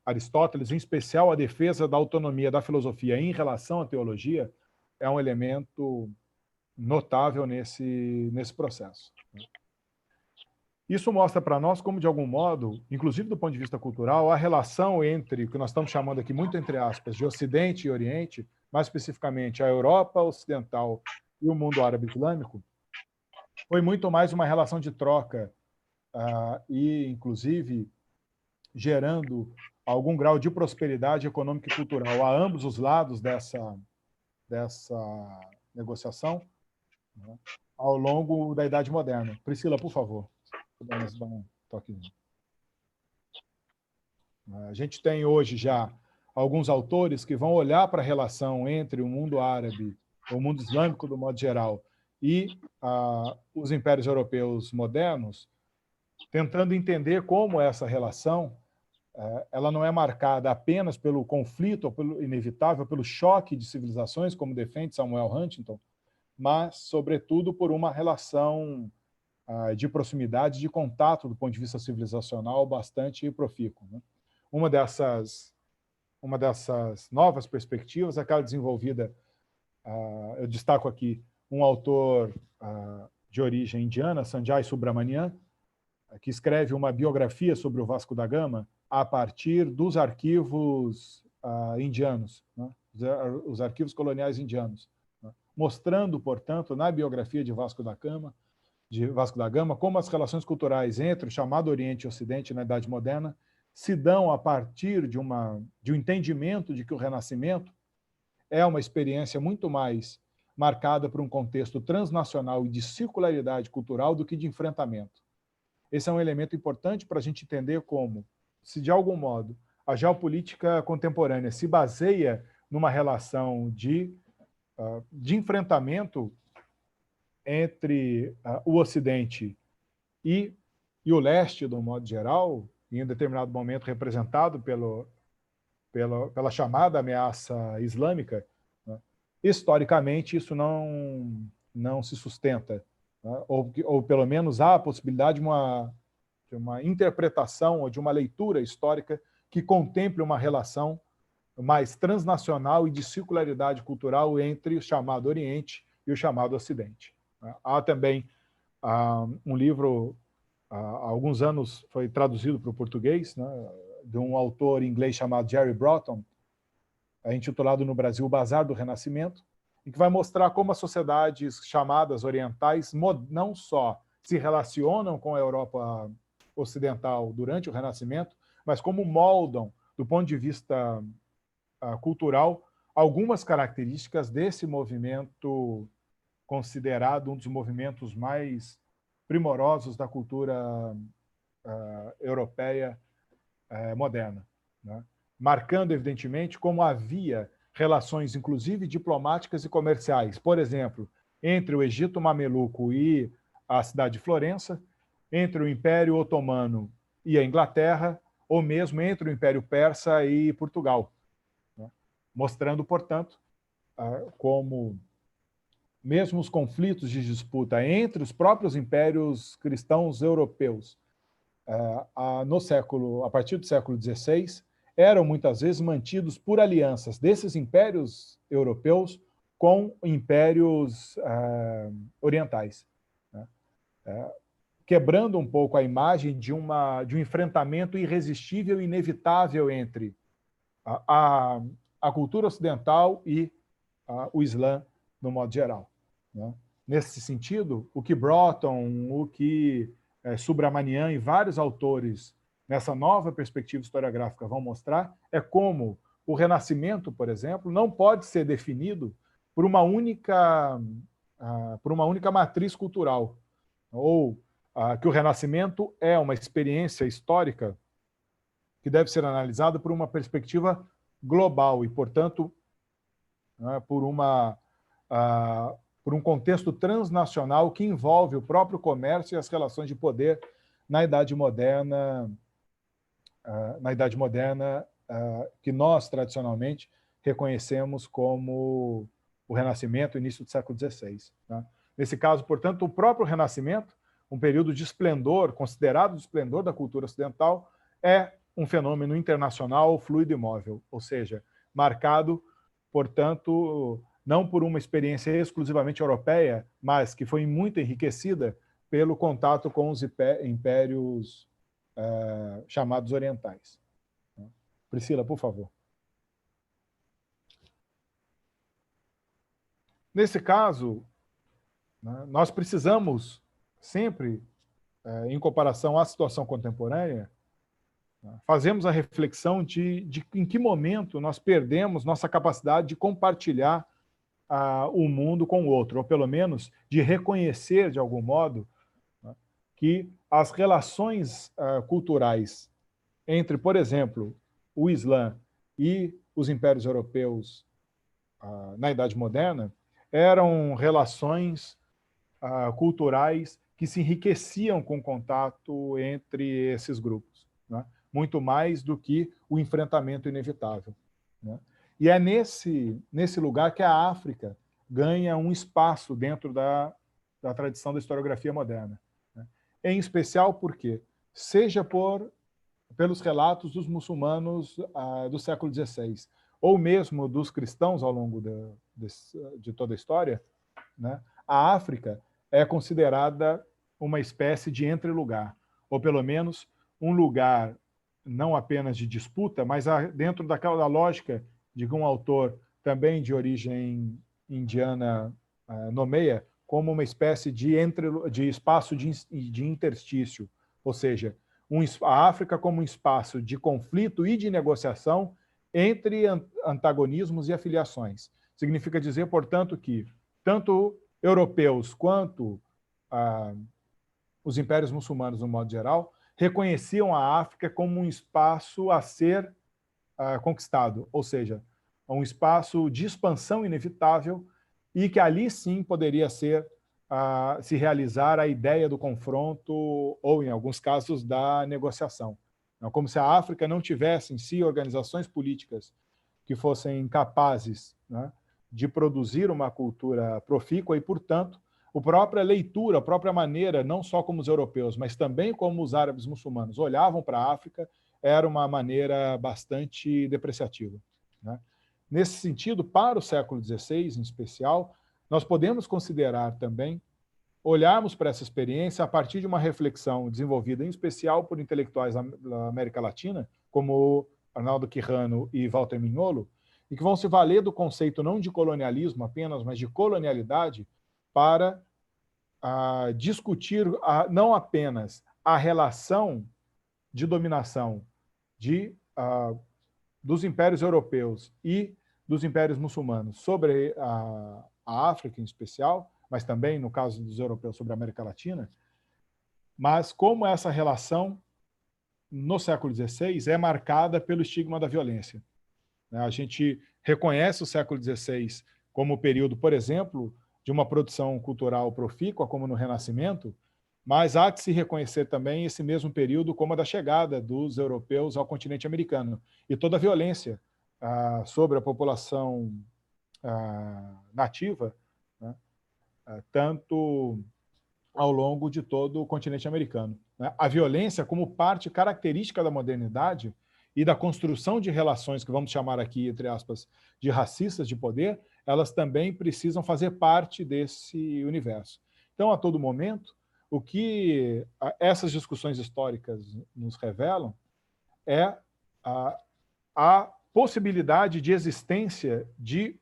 [SPEAKER 2] Aristóteles, em especial a defesa da autonomia da filosofia em relação à teologia, é um elemento notável nesse processo. Isso mostra para nós como, de algum modo, inclusive do ponto de vista cultural, a relação entre o que nós estamos chamando aqui, muito entre aspas, de Ocidente e Oriente, mais especificamente a Europa Ocidental e o mundo árabe islâmico, foi muito mais uma relação de troca e, inclusive, gerando algum grau de prosperidade econômica e cultural a ambos os lados dessa negociação, né, ao longo da Idade Moderna. Priscila, por favor, podemos dar um toquezinho. A gente tem hoje já alguns autores que vão olhar para a relação entre o mundo árabe, o mundo islâmico do modo geral, e os impérios europeus modernos, tentando entender como essa relação ela não é marcada apenas pelo conflito, ou pelo inevitável, pelo choque de civilizações, como defende Samuel Huntington, mas, sobretudo, por uma relação de proximidade, de contato, do ponto de vista civilizacional, bastante profícuo, né? Uma dessas novas perspectivas, aquela desenvolvida, eu destaco aqui um autor de origem indiana, Sanjay Subramanian, que escreve uma biografia sobre o Vasco da Gama a partir dos arquivos indianos, né? Os arquivos coloniais indianos, né? Mostrando, portanto, na biografia de Vasco da Gama, como as relações culturais entre o chamado Oriente e Ocidente na Idade Moderna se dão a partir de um entendimento de que o Renascimento é uma experiência muito mais marcada por um contexto transnacional e de circularidade cultural do que de enfrentamento. Esse é um elemento importante para a gente entender como, se de algum modo, a geopolítica contemporânea se baseia numa relação de enfrentamento entre o Ocidente e o Leste, de um modo geral, em determinado momento representado pela chamada ameaça islâmica, né? Historicamente, isso não se sustenta, né? Ou pelo menos há a possibilidade de uma interpretação ou de uma leitura histórica que contemple uma relação mais transnacional e de circularidade cultural entre o chamado Oriente e o chamado Ocidente. Há também um livro, há alguns anos foi traduzido para o português, né, de um autor inglês chamado Jerry Broughton, intitulado no Brasil O Bazar do Renascimento, e que vai mostrar como as sociedades chamadas orientais não só se relacionam com a Europa ocidental durante o Renascimento, mas como moldam, do ponto de vista cultural, algumas características desse movimento considerado um dos movimentos mais primorosos da cultura europeia moderna, né? Marcando, evidentemente, como havia relações, inclusive diplomáticas e comerciais, por exemplo, entre o Egito Mameluco e a cidade de Florença, entre o Império Otomano e a Inglaterra, ou mesmo entre o Império Persa e Portugal, né? Mostrando, portanto, como mesmo os conflitos de disputa entre os próprios impérios cristãos europeus a partir do século XVI, eram muitas vezes mantidos por alianças desses impérios europeus com impérios orientais, né? Quebrando um pouco a imagem de um enfrentamento irresistível e inevitável entre a cultura ocidental e o Islã, no modo geral, né? Nesse sentido, o que Broughton, o que Subramanian e vários autores nessa nova perspectiva historiográfica vão mostrar é como o Renascimento, por exemplo, não pode ser definido por uma única matriz cultural, ou que o Renascimento é uma experiência histórica que deve ser analisada por uma perspectiva global e, portanto, por um contexto transnacional que envolve o próprio comércio e as relações de poder na Idade Moderna, que nós, tradicionalmente, reconhecemos como o Renascimento, início do século XVI, né? Nesse caso, portanto, o próprio Renascimento, um período de esplendor, considerado de esplendor da cultura ocidental, é um fenômeno internacional, fluido e móvel, ou seja, marcado, portanto, não por uma experiência exclusivamente europeia, mas que foi muito enriquecida pelo contato com os impérios chamados orientais. Priscila, por favor. Nesse caso, nós precisamos sempre, em comparação à situação contemporânea, fazemos a reflexão de em que momento nós perdemos nossa capacidade de compartilhar o mundo com o outro, ou pelo menos de reconhecer, de algum modo, que as relações culturais entre, por exemplo, o Islã e os impérios europeus na Idade Moderna eram relações culturais que se enriqueciam com o contato entre esses grupos, né? muito mais do que o enfrentamento inevitável, né? E é nesse lugar que a África ganha um espaço dentro da tradição da historiografia moderna, né? Em especial porque, seja pelos relatos dos muçulmanos do século XVI, ou mesmo dos cristãos ao longo de toda a história, né, a África é considerada uma espécie de entrelugar, ou pelo menos um lugar não apenas de disputa, mas dentro daquela lógica de que um autor também de origem indiana nomeia como uma espécie de espaço de interstício, ou seja, a África como um espaço de conflito e de negociação entre antagonismos e afiliações. Significa dizer, portanto, que tanto europeus quanto os impérios muçulmanos, no modo geral, reconheciam a África como um espaço a ser conquistado, ou seja, um espaço de expansão inevitável e que ali sim poderia se realizar a ideia do confronto ou, em alguns casos, da negociação. Como se a África não tivesse em si organizações políticas que fossem capazes, né, de produzir uma cultura profícua e, portanto, a própria leitura, a própria maneira, não só como os europeus, mas também como os árabes muçulmanos olhavam para a África, era uma maneira bastante depreciativa, né? Nesse sentido, para o século XVI, em especial, nós podemos considerar também, olharmos para essa experiência a partir de uma reflexão desenvolvida, em especial por intelectuais da América Latina, como Arnaldo Quijano e Walter Mignolo, e que vão se valer do conceito não de colonialismo apenas, mas de colonialidade, para discutir não apenas a relação de dominação dos impérios europeus e dos impérios muçulmanos sobre a África em especial, mas também, no caso dos europeus, sobre a América Latina, mas como essa relação, no século XVI, é marcada pelo estigma da violência. A gente reconhece o século XVI como o período, por exemplo, de uma produção cultural profícua, como no Renascimento, mas há que se reconhecer também esse mesmo período como a da chegada dos europeus ao continente americano e toda a violência sobre a população nativa, né, tanto ao longo de todo o continente americano, né? A violência como parte característica da modernidade e da construção de relações que vamos chamar aqui, entre aspas, de racistas de poder, elas também precisam fazer parte desse universo. Então, a todo momento, o que essas discussões históricas nos revelam é a possibilidade de existência de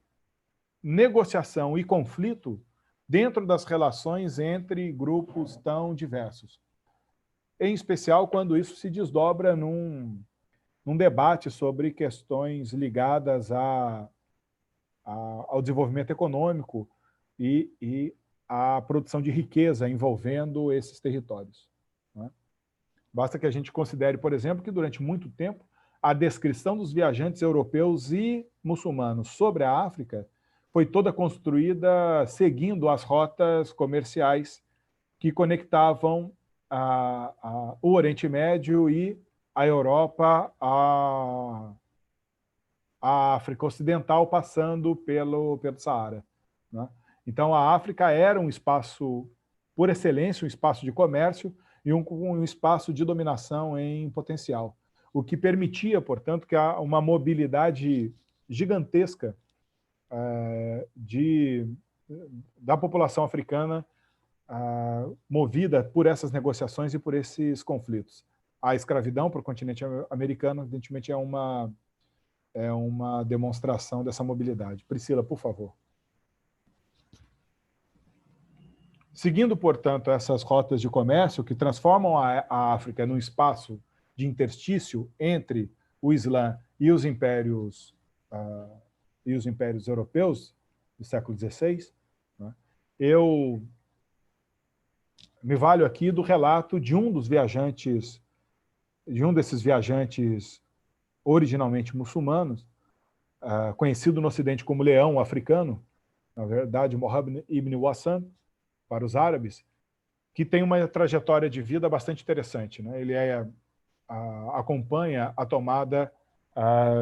[SPEAKER 2] negociação e conflito dentro das relações entre grupos tão diversos. Em especial quando isso se desdobra num debate sobre questões ligadas ao desenvolvimento econômico e à produção de riqueza envolvendo esses territórios, né? Basta que a gente considere, por exemplo, que durante muito tempo a descrição dos viajantes europeus e muçulmanos sobre a África foi toda construída seguindo as rotas comerciais que conectavam o Oriente Médio e a Europa à África Ocidental, passando pelo Saara, né? Então, a África era um espaço, por excelência, um espaço de comércio e um espaço de dominação em potencial, o que permitia, portanto, que há uma mobilidade gigantesca da população africana movida por essas negociações e por esses conflitos. A escravidão para o continente americano, evidentemente, é uma demonstração dessa mobilidade. Priscila, por favor. Seguindo, portanto, essas rotas de comércio que transformam a África num espaço de interstício entre o Islã e os impérios europeus do século XVI, né, eu me valho aqui do relato de um desses viajantes originalmente muçulmanos, conhecido no Ocidente como Leão Africano, na verdade, Mohammed ibn Wassan, para os árabes, que tem uma trajetória de vida bastante interessante, né? Ele é acompanha a tomada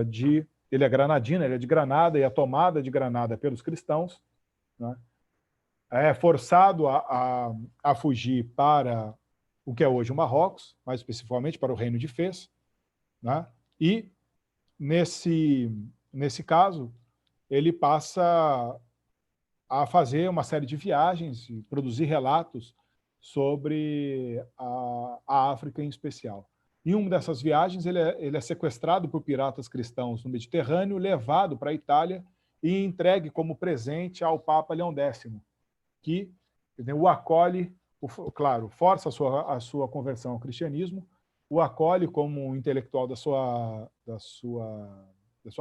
[SPEAKER 2] de... Ele é granadino, ele é de Granada, e a tomada de Granada pelos cristãos, né, é forçado a fugir para o que é hoje o Marrocos, mais especificamente para o Reino de Fez, né, e, nesse caso, ele passa a fazer uma série de viagens e produzir relatos sobre a África em especial. Em uma dessas viagens, ele é sequestrado por piratas cristãos no Mediterrâneo, levado para a Itália e entregue como presente ao Papa Leão X, que o acolhe, claro, força a sua conversão ao cristianismo, o acolhe como um intelectual da sua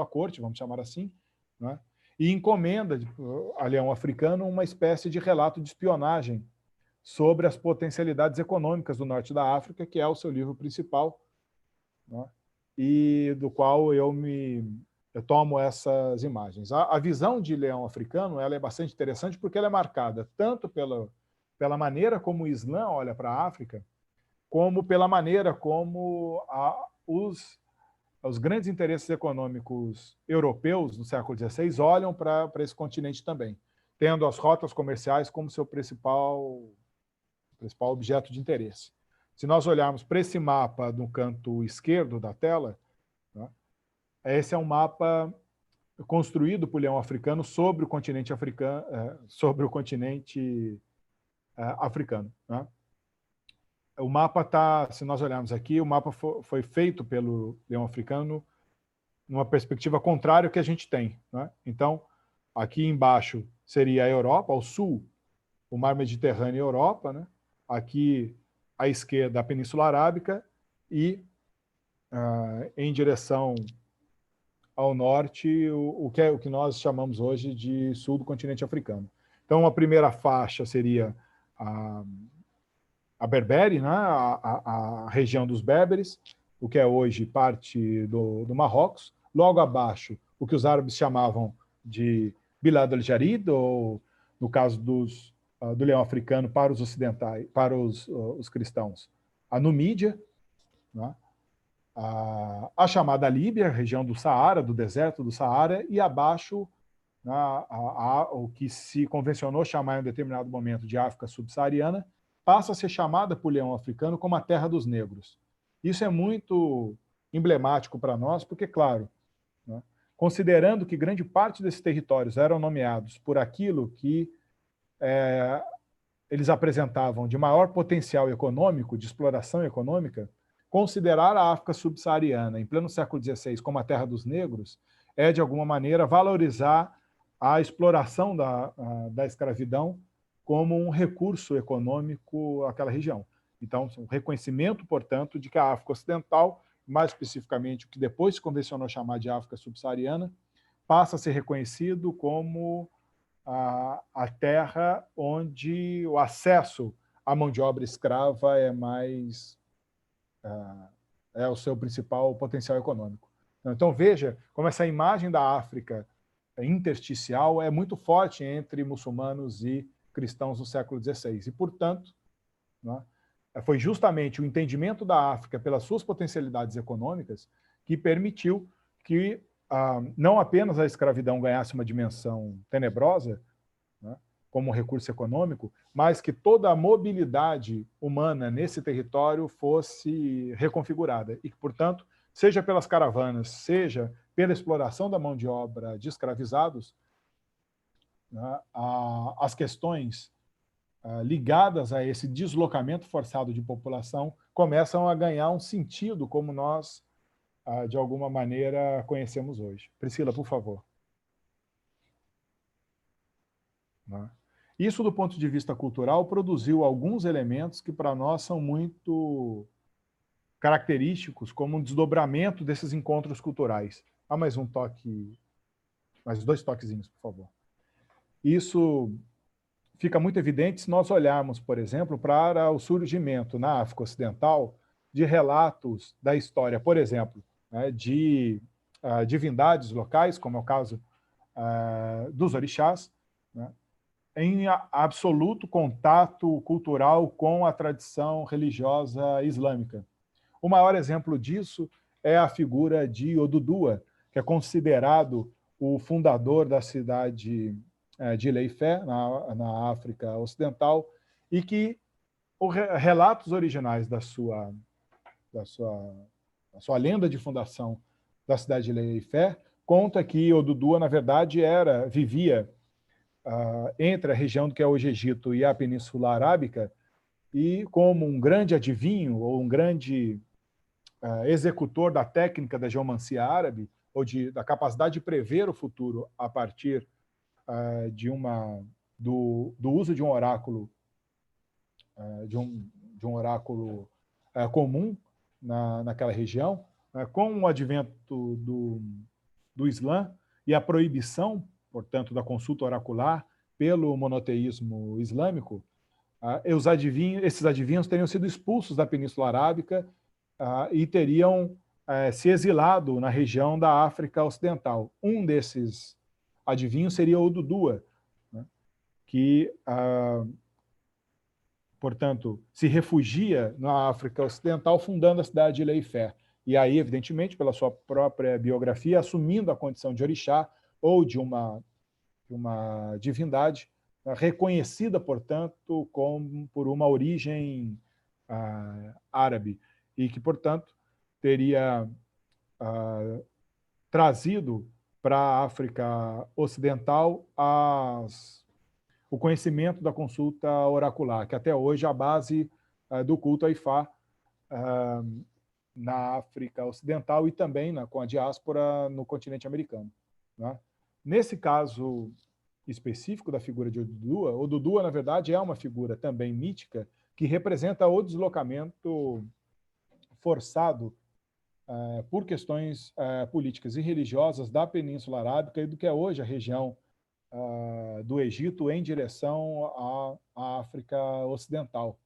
[SPEAKER 2] corte, vamos chamar assim, né? E encomenda a Leão Africano uma espécie de relato de espionagem sobre as potencialidades econômicas do norte da África, que é o seu livro principal, né? E do qual eu tomo essas imagens. A visão de Leão Africano ela é bastante interessante porque ela é marcada tanto pela maneira como o Islã olha para a África, como pela maneira como os grandes interesses econômicos europeus no século XVI olham para esse continente também, tendo as rotas comerciais como seu principal objeto de interesse. Se nós olharmos para esse mapa no canto esquerdo da tela, né, esse é um mapa construído por Leão Africano sobre o continente africano, né? O mapa está, se nós olharmos aqui, o mapa foi feito pelo Leão Africano numa perspectiva contrária ao que a gente tem, né? Então, aqui embaixo seria a Europa, ao sul, o Mar Mediterrâneo e a Europa, né? Aqui à esquerda a Península Arábica e em direção ao norte o que nós chamamos hoje de sul do continente africano. Então, a primeira faixa seria a Berbere, né? a região dos Berberes, o que é hoje parte do Marrocos. Logo abaixo, o que os árabes chamavam de Bilad al-Jarid, ou, no caso do Leão Africano, para os ocidentais, para os cristãos, a Numídia, né? A chamada Líbia, região do Saara, do deserto do Saara, e abaixo, né, o que se convencionou chamar em um determinado momento de África subsaariana, passa a ser chamada por Leão Africano como a Terra dos Negros. Isso é muito emblemático para nós, porque, claro, né, considerando que grande parte desses territórios eram nomeados por aquilo que eles apresentavam de maior potencial econômico, de exploração econômica, considerar a África subsaariana, em pleno século XVI, como a Terra dos Negros, é, de alguma maneira, valorizar a exploração da escravidão como um recurso econômico àquela região. Então, um reconhecimento, portanto, de que a África Ocidental, mais especificamente o que depois se convencionou chamar de África subsaariana, passa a ser reconhecido como a terra onde o acesso à mão de obra escrava é o seu principal potencial econômico. Então, veja como essa imagem da África intersticial é muito forte entre muçulmanos e cristãos no século XVI. E, portanto, né, foi justamente o entendimento da África pelas suas potencialidades econômicas que permitiu que não apenas a escravidão ganhasse uma dimensão tenebrosa, né, como um recurso econômico, mas que toda a mobilidade humana nesse território fosse reconfigurada e que, portanto, seja pelas caravanas, seja pela exploração da mão de obra de escravizados, né, as questões ligadas a esse deslocamento forçado de população começam a ganhar um sentido como nós, de alguma maneira, conhecemos hoje. Priscila, por favor. Isso, do ponto de vista cultural, produziu alguns elementos que, para nós, são muito característicos, como um desdobramento desses encontros culturais. Mais um toque, mais 2 toquezinhos, por favor. Isso fica muito evidente se nós olharmos, por exemplo, para o surgimento na África Ocidental de relatos da história, por exemplo, né, de divindades locais, como é o caso dos orixás, né, em absoluto contato cultural com a tradição religiosa islâmica. O maior exemplo disso é a figura de Oduduwa, que é considerado o fundador da cidade de Ilha-Ifé, na África Ocidental, e que os relatos originais da sua lenda de fundação da cidade de Ilha-Ifé conta que Oduduwa, na verdade, vivia entre a região do que é hoje Egito e a Península Arábica, e como um grande adivinho ou um grande executor da técnica da geomancia árabe, ou da capacidade de prever o futuro a partir do uso de um oráculo, de um oráculo comum naquela região, com o advento do Islã e a proibição, portanto, da consulta oracular pelo monoteísmo islâmico, esses adivinhos teriam sido expulsos da Península Arábica e teriam se exilado na região da África Ocidental. Um desses adivinhos seria Oduduwa, né, que, portanto, se refugia na África Ocidental, fundando a cidade de Ilha-Ifé. E aí, evidentemente, pela sua própria biografia, assumindo a condição de orixá ou de uma divindade reconhecida, portanto, por uma origem árabe, e que, portanto, teria trazido para a África Ocidental o conhecimento da consulta oracular, que até hoje é a base do culto a Ifá na África Ocidental e também com a diáspora no continente americano, né? Nesse caso específico da figura de Oduduwa, Oduduwa, na verdade, é uma figura também mítica que representa o deslocamento forçado por questões políticas e religiosas da Península Arábica e do que é hoje a região do Egito em direção à África Ocidental,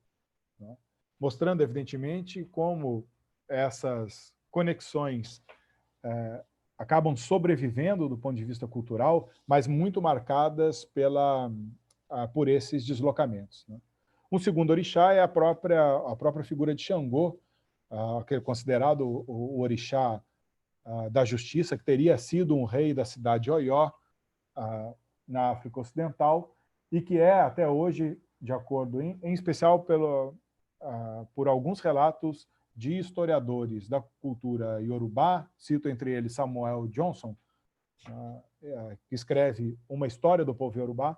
[SPEAKER 2] né? Mostrando, evidentemente, como essas conexões acabam sobrevivendo do ponto de vista cultural, mas muito marcadas por esses deslocamentos, né? Um segundo orixá é a própria figura de Xangô, que é considerado o orixá da justiça, que teria sido um rei da cidade de Oió, na África Ocidental, e que é, até hoje, de acordo, em especial por alguns relatos de historiadores da cultura iorubá, cito entre eles Samuel Johnson, que escreve uma história do povo iorubá,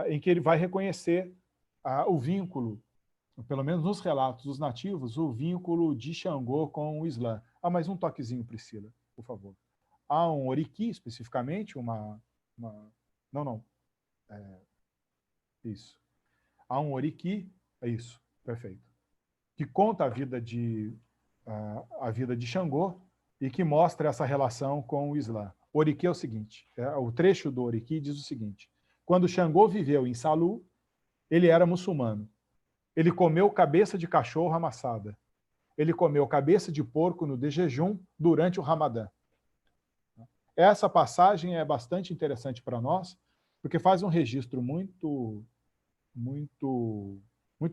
[SPEAKER 2] em que ele vai reconhecer o vínculo, pelo menos nos relatos dos nativos, o vínculo de Xangô com o Islã. Mais um toquezinho, Priscila, por favor. Há um oriqui, especificamente, isso. Há um oriqui, isso, perfeito, que conta a vida de Xangô e que mostra essa relação com o Islã. O oriqui é o seguinte, o trecho do oriqui diz o seguinte: quando Xangô viveu em Salu, ele era muçulmano. Ele comeu cabeça de cachorro amassada. Ele comeu cabeça de porco no de jejum durante o Ramadã. Essa passagem é bastante interessante para nós, porque faz um registro muito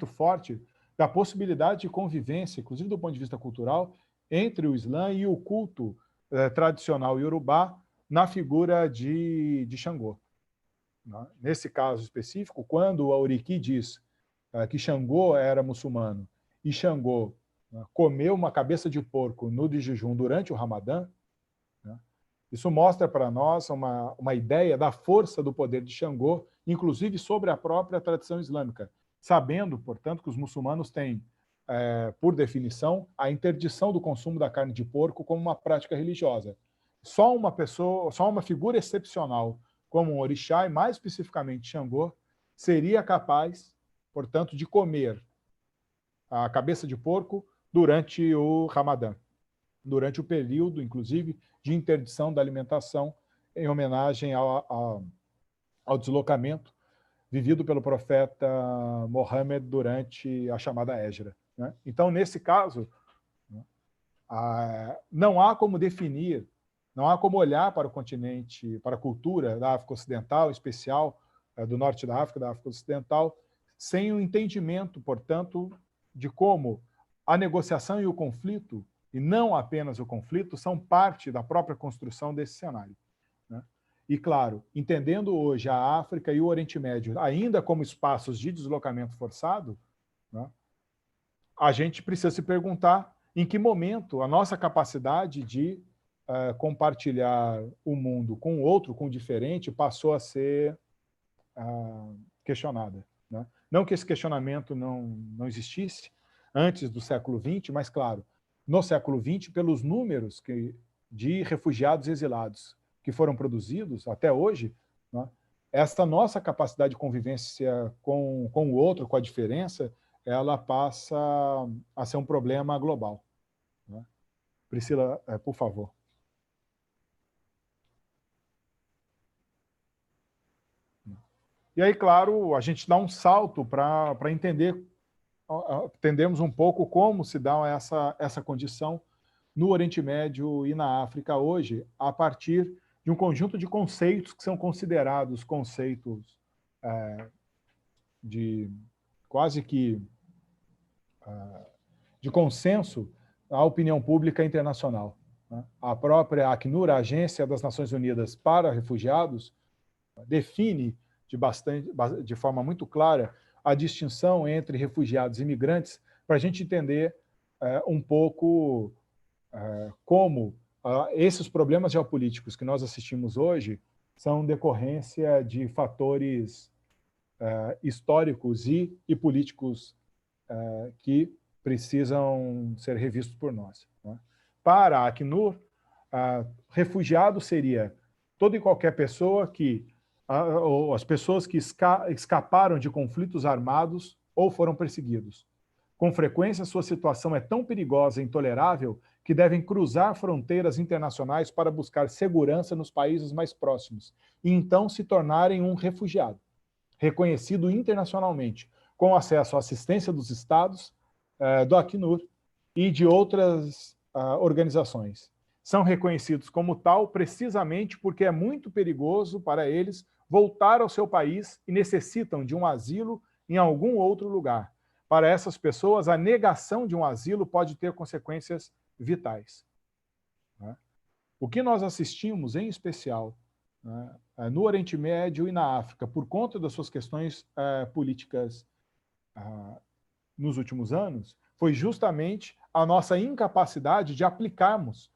[SPEAKER 2] forte da possibilidade de convivência, inclusive do ponto de vista cultural, entre o Islã e o culto tradicional iorubá na figura de Xangô. Nesse caso específico, quando o oriqui diz que Xangô era muçulmano e Xangô comeu uma cabeça de porco no de jejum durante o Ramadã, isso mostra para nós uma ideia da força do poder de Xangô, inclusive sobre a própria tradição islâmica, sabendo, portanto, que os muçulmanos têm, por definição, a interdição do consumo da carne de porco como uma prática religiosa. Só uma figura excepcional, como um orixá, e mais especificamente Xangô, seria capaz, portanto, de comer a cabeça de porco durante o Ramadã, durante o período, inclusive, de interdição da alimentação, em homenagem ao deslocamento vivido pelo profeta Mohammed durante a chamada Hégira, né? Então, nesse caso, não há como definir, não há como olhar para o continente, para a cultura da África Ocidental, em especial do norte da África Ocidental, sem um entendimento, portanto, de como a negociação e o conflito, e não apenas o conflito, são parte da própria construção desse cenário, né? E, claro, entendendo hoje a África e o Oriente Médio ainda como espaços de deslocamento forçado, né, a gente precisa se perguntar em que momento a nossa capacidade de compartilhar o mundo com o outro, com o diferente, passou a ser questionada, né? Não que esse questionamento não existisse antes do século XX, mas, claro, no século XX, pelos números de refugiados exilados que foram produzidos até hoje, né, essa nossa capacidade de convivência com o outro, com a diferença, ela passa a ser um problema global, né? Priscila, por favor. E aí, claro, a gente dá um salto para entendermos um pouco como se dá essa condição no Oriente Médio e na África hoje, a partir de um conjunto de conceitos que são considerados conceitos de quase que de consenso à opinião pública internacional, né? A própria Acnur, a Agência das Nações Unidas para Refugiados, define de forma muito clara a distinção entre refugiados e imigrantes, para a gente entender um pouco como esses problemas geopolíticos que nós assistimos hoje são decorrência de fatores históricos e políticos que precisam ser revistos por nós, né? Para a Acnur, refugiado seria toda e qualquer pessoa ou as pessoas que escaparam de conflitos armados ou foram perseguidos. Com frequência, sua situação é tão perigosa e intolerável que devem cruzar fronteiras internacionais para buscar segurança nos países mais próximos e então se tornarem um refugiado, reconhecido internacionalmente, com acesso à assistência dos Estados, do Acnur e de outras organizações. São reconhecidos como tal precisamente porque é muito perigoso para eles voltar ao seu país e necessitam de um asilo em algum outro lugar. Para essas pessoas, a negação de um asilo pode ter consequências vitais, né? O que nós assistimos, em especial, né, no Oriente Médio e na África, por conta das suas questões políticas nos últimos anos, foi justamente a nossa incapacidade de aplicarmos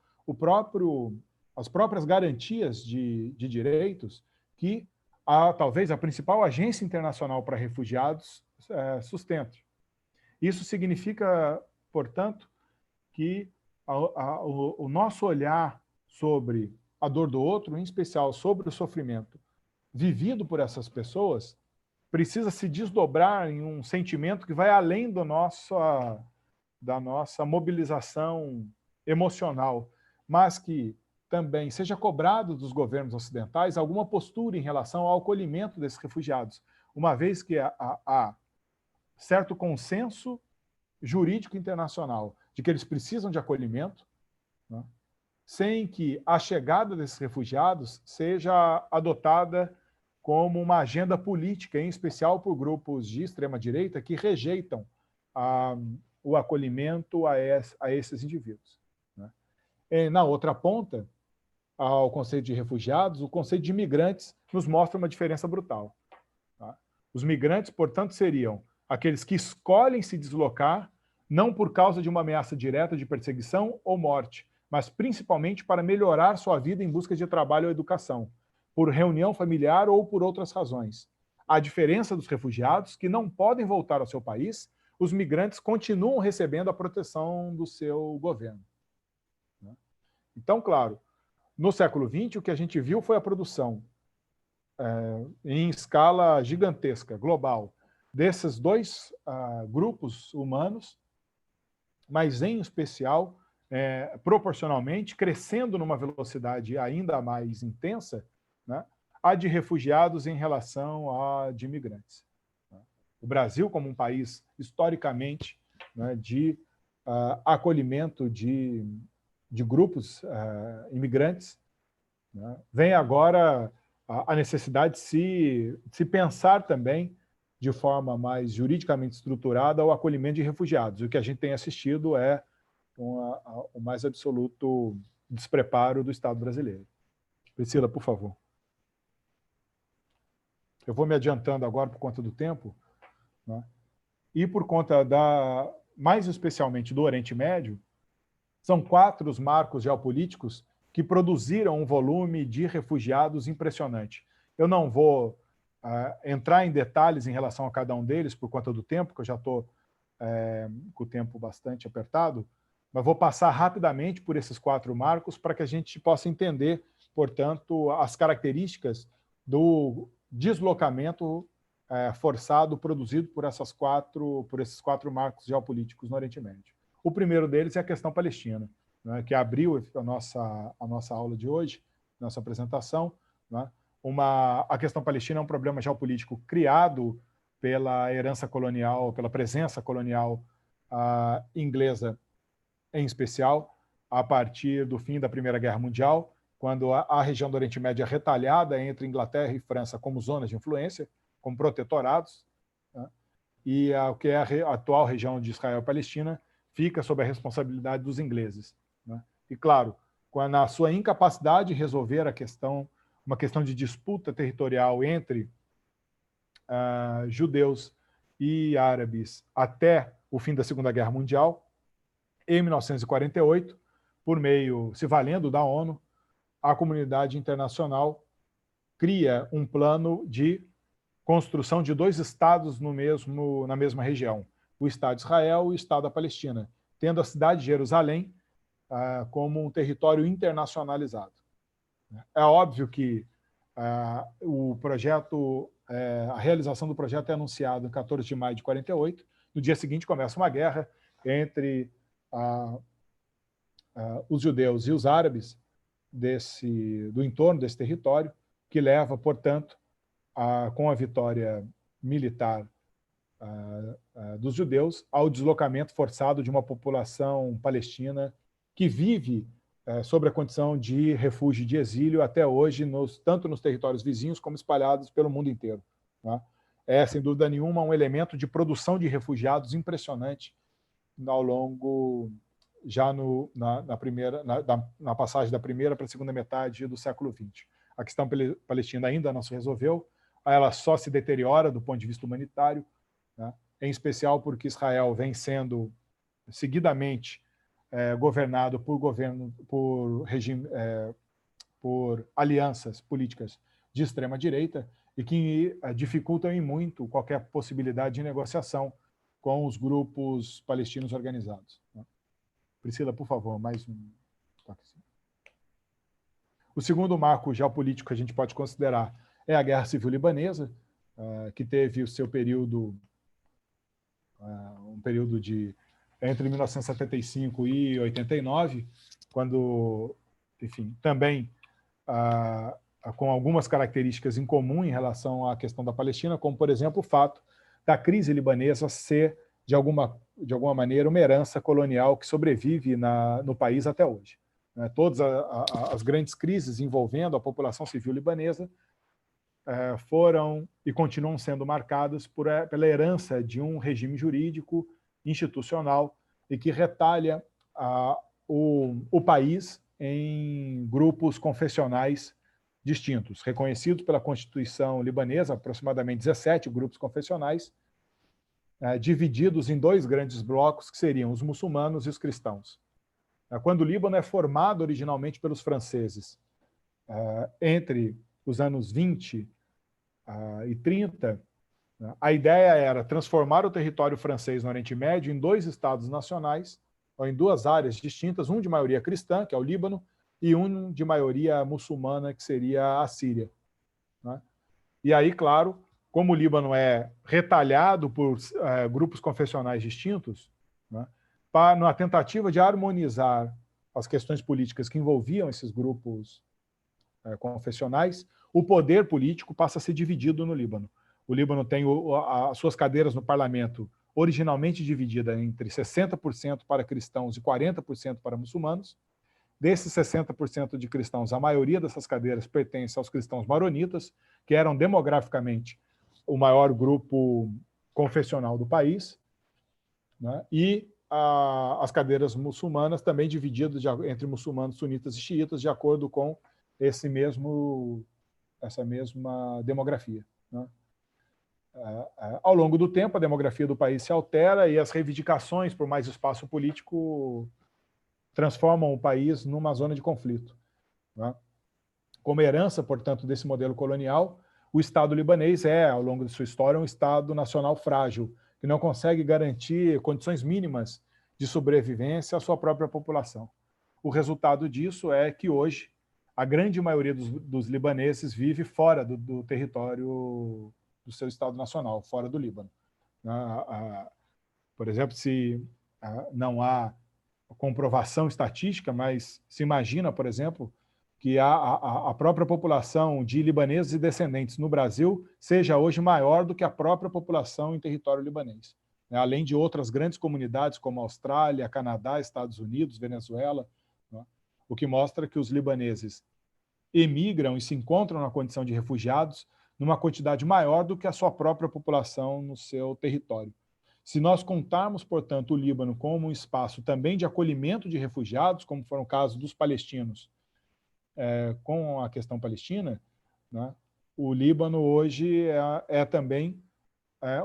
[SPEAKER 2] as próprias garantias de direitos que talvez a principal agência internacional para refugiados sustenta. Isso significa, portanto, que o nosso olhar sobre a dor do outro, em especial sobre o sofrimento vivido por essas pessoas, precisa se desdobrar em um sentimento que vai além da nossa mobilização emocional, mas que também seja cobrado dos governos ocidentais alguma postura em relação ao acolhimento desses refugiados, uma vez que há certo consenso jurídico internacional de que eles precisam de acolhimento, né, sem que a chegada desses refugiados seja adotada como uma agenda política, em especial por grupos de extrema-direita que rejeitam o acolhimento a esses indivíduos, né? E, na outra ponta, ao conceito de refugiados, o conceito de imigrantes nos mostra uma diferença brutal, tá? Os migrantes, portanto, seriam aqueles que escolhem se deslocar não por causa de uma ameaça direta de perseguição ou morte, mas principalmente para melhorar sua vida em busca de trabalho ou educação, por reunião familiar ou por outras razões. À diferença dos refugiados, que não podem voltar ao seu país, os migrantes continuam recebendo a proteção do seu governo, né? Então, claro, no século XX, o que a gente viu foi a produção em escala gigantesca, global, desses dois grupos humanos, mas em especial, proporcionalmente, crescendo numa velocidade ainda mais intensa, né, a de refugiados em relação à de imigrantes. O Brasil, como um país historicamente, né, de acolhimento de grupos imigrantes, né, vem agora a necessidade de se pensar também de forma mais juridicamente estruturada ao acolhimento de refugiados. O que a gente tem assistido é o mais absoluto despreparo do Estado brasileiro. Priscila, por favor. Eu vou me adiantando agora por conta do tempo, né? E por conta mais especialmente do Oriente Médio, são 4 os marcos geopolíticos que produziram um volume de refugiados impressionante. Eu não vou entrar em detalhes em relação a cada um deles por conta do tempo, que eu já estou com o tempo bastante apertado, mas vou passar rapidamente por esses 4 marcos para que a gente possa entender, portanto, as características do deslocamento forçado produzido por esses 4 marcos geopolíticos no Oriente Médio. O primeiro deles é a questão palestina, né, que abriu a nossa aula de hoje, nossa apresentação, né? A questão palestina é um problema geopolítico criado pela herança colonial, pela presença colonial inglesa, em especial, a partir do fim da Primeira Guerra Mundial, quando a região do Oriente Médio é retalhada entre Inglaterra e França como zonas de influência, como protetorados, né? E o que é a atual região de Israel e Palestina fica sob a responsabilidade dos ingleses, né? E, claro, na sua incapacidade de resolver uma questão de disputa territorial entre judeus e árabes até o fim da Segunda Guerra Mundial, em 1948, se valendo da ONU, a comunidade internacional cria um plano de construção de 2 estados na mesma região, o Estado de Israel e o Estado da Palestina, tendo a cidade de Jerusalém como um território internacionalizado. É óbvio que a realização do projeto é anunciado em 14 de maio de 48, no dia seguinte começa uma guerra entre os judeus e os árabes do entorno desse território, que leva, portanto, com a vitória militar dos judeus, ao deslocamento forçado de uma população palestina que vive sob a condição de refúgio e de exílio até hoje, tanto nos territórios vizinhos como espalhados pelo mundo inteiro, né? É, sem dúvida nenhuma, um elemento de produção de refugiados impressionante ao longo, já na passagem da primeira para a segunda metade do século XX. A questão palestina ainda não se resolveu, ela só se deteriora do ponto de vista humanitário, né? Em especial porque Israel vem sendo seguidamente governado por alianças políticas de extrema-direita e que dificultam em muito qualquer possibilidade de negociação com os grupos palestinos organizados, né? Priscila, por favor, mais um toque. O segundo marco geopolítico que a gente pode considerar é a Guerra Civil Libanesa, que teve o seu período, um período entre 1975 e 89, quando, enfim, também com algumas características em comum em relação à questão da Palestina, como, por exemplo, o fato da crise libanesa ser, de alguma maneira, uma herança colonial que sobrevive no país até hoje. Todas as grandes crises envolvendo a população civil libanesa foram e continuam sendo marcadas pela herança de um regime jurídico institucional e que retalha o país em grupos confessionais distintos, reconhecidos pela Constituição libanesa, aproximadamente 17 grupos confessionais, divididos em 2 grandes blocos, que seriam os muçulmanos e os cristãos. Quando o Líbano é formado originalmente pelos franceses, entre os anos 20 e 30, a ideia era transformar o território francês no Oriente Médio em 2 estados nacionais, ou em 2 áreas distintas, um de maioria cristã, que é o Líbano, e um de maioria muçulmana, que seria a Síria, né? E aí, claro, como o Líbano é retalhado por grupos confessionais distintos, né, na tentativa de harmonizar as questões políticas que envolviam esses grupos confessionais, o poder político passa a ser dividido no Líbano. O Líbano tem as suas cadeiras no parlamento originalmente dividida entre 60% para cristãos e 40% para muçulmanos. Desses 60% de cristãos, a maioria dessas cadeiras pertence aos cristãos maronitas, que eram demograficamente o maior grupo confessional do país, né? E as cadeiras muçulmanas também divididas entre muçulmanos, sunitas e xiitas, de acordo com essa mesma demografia, né? Ao longo do tempo, a demografia do país se altera e as reivindicações por mais espaço político transformam o país numa zona de conflito, né? Como herança, portanto, desse modelo colonial, o Estado libanês ao longo de sua história, um Estado nacional frágil, que não consegue garantir condições mínimas de sobrevivência à sua própria população. O resultado disso é que hoje a grande maioria dos libaneses vive fora do território do seu Estado nacional, fora do Líbano. Por exemplo, se não há comprovação estatística, mas se imagina, por exemplo, que a própria população de libaneses e descendentes no Brasil seja hoje maior do que a própria população em território libanês, né? Além de outras grandes comunidades como Austrália, Canadá, Estados Unidos, Venezuela, né? O que mostra que os libaneses emigram e se encontram na condição de refugiados numa quantidade maior do que a sua própria população no seu território. Se nós contarmos, portanto, o Líbano como um espaço também de acolhimento de refugiados, como foi o caso dos palestinos, com a questão palestina, né, o Líbano hoje também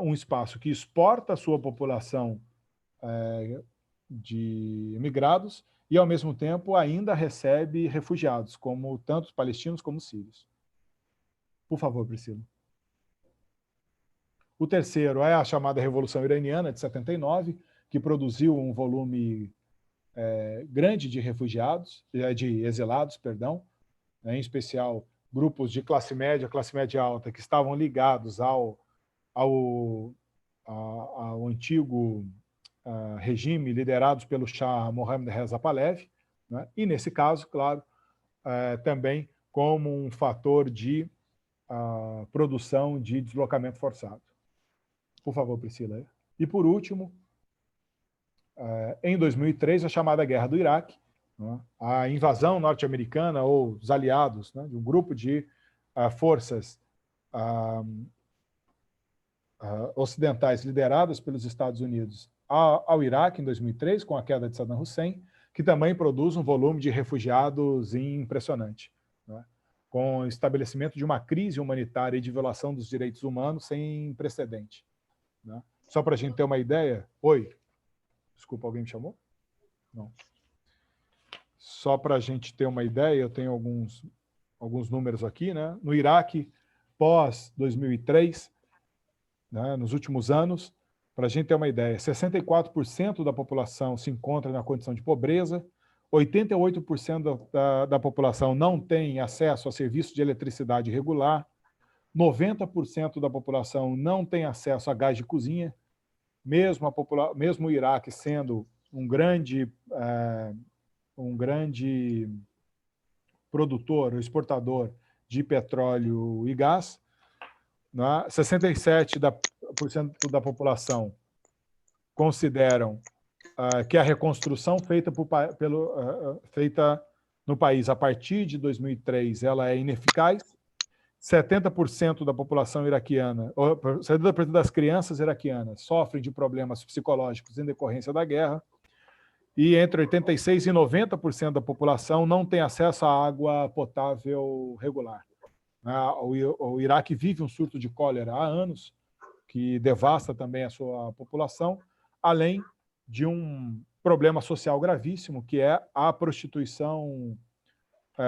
[SPEAKER 2] um espaço que exporta a sua população de imigrados e, ao mesmo tempo, ainda recebe refugiados, como tanto palestinos como sírios. Por favor, Priscila. O terceiro é a chamada Revolução Iraniana, de 79, que produziu um volume grande de refugiados, de exilados, perdão, né, em especial grupos de classe média alta, que estavam ligados ao antigo regime liderados pelo Shah Mohammad Reza Pahlavi, né, e, nesse caso, claro, também como um fator de produção de deslocamento forçado. Por favor, Priscila. E, por último, em 2003, a chamada Guerra do Iraque, né, a invasão norte-americana ou os aliados, né, de um grupo de forças ocidentais lideradas pelos Estados Unidos ao Iraque em 2003, com a queda de Saddam Hussein, que também produz um volume de refugiados impressionante, né, com o estabelecimento de uma crise humanitária e de violação dos direitos humanos sem precedente, né? Só para a gente ter uma ideia... Oi? Desculpa, alguém me chamou? Não. Só para a gente ter uma ideia, eu tenho alguns números aqui, né? No Iraque, pós-2003, né, nos últimos anos, para a gente ter uma ideia, 64% da população se encontra na condição de pobreza, 88% da população não tem acesso a serviço de eletricidade regular, 90% da população não tem acesso a gás de cozinha, mesmo o Iraque sendo um grande produtor ou exportador de petróleo e gás, né? 67% da população consideram que a reconstrução feita no país a partir de 2003 ela é ineficaz. 70% da população iraquiana, 70% das crianças iraquianas sofrem de problemas psicológicos em decorrência da guerra, e entre 86% e 90% da população não tem acesso à água potável regular. O Iraque vive um surto de cólera há anos, que devasta também a sua população, além de um problema social gravíssimo, que é a prostituição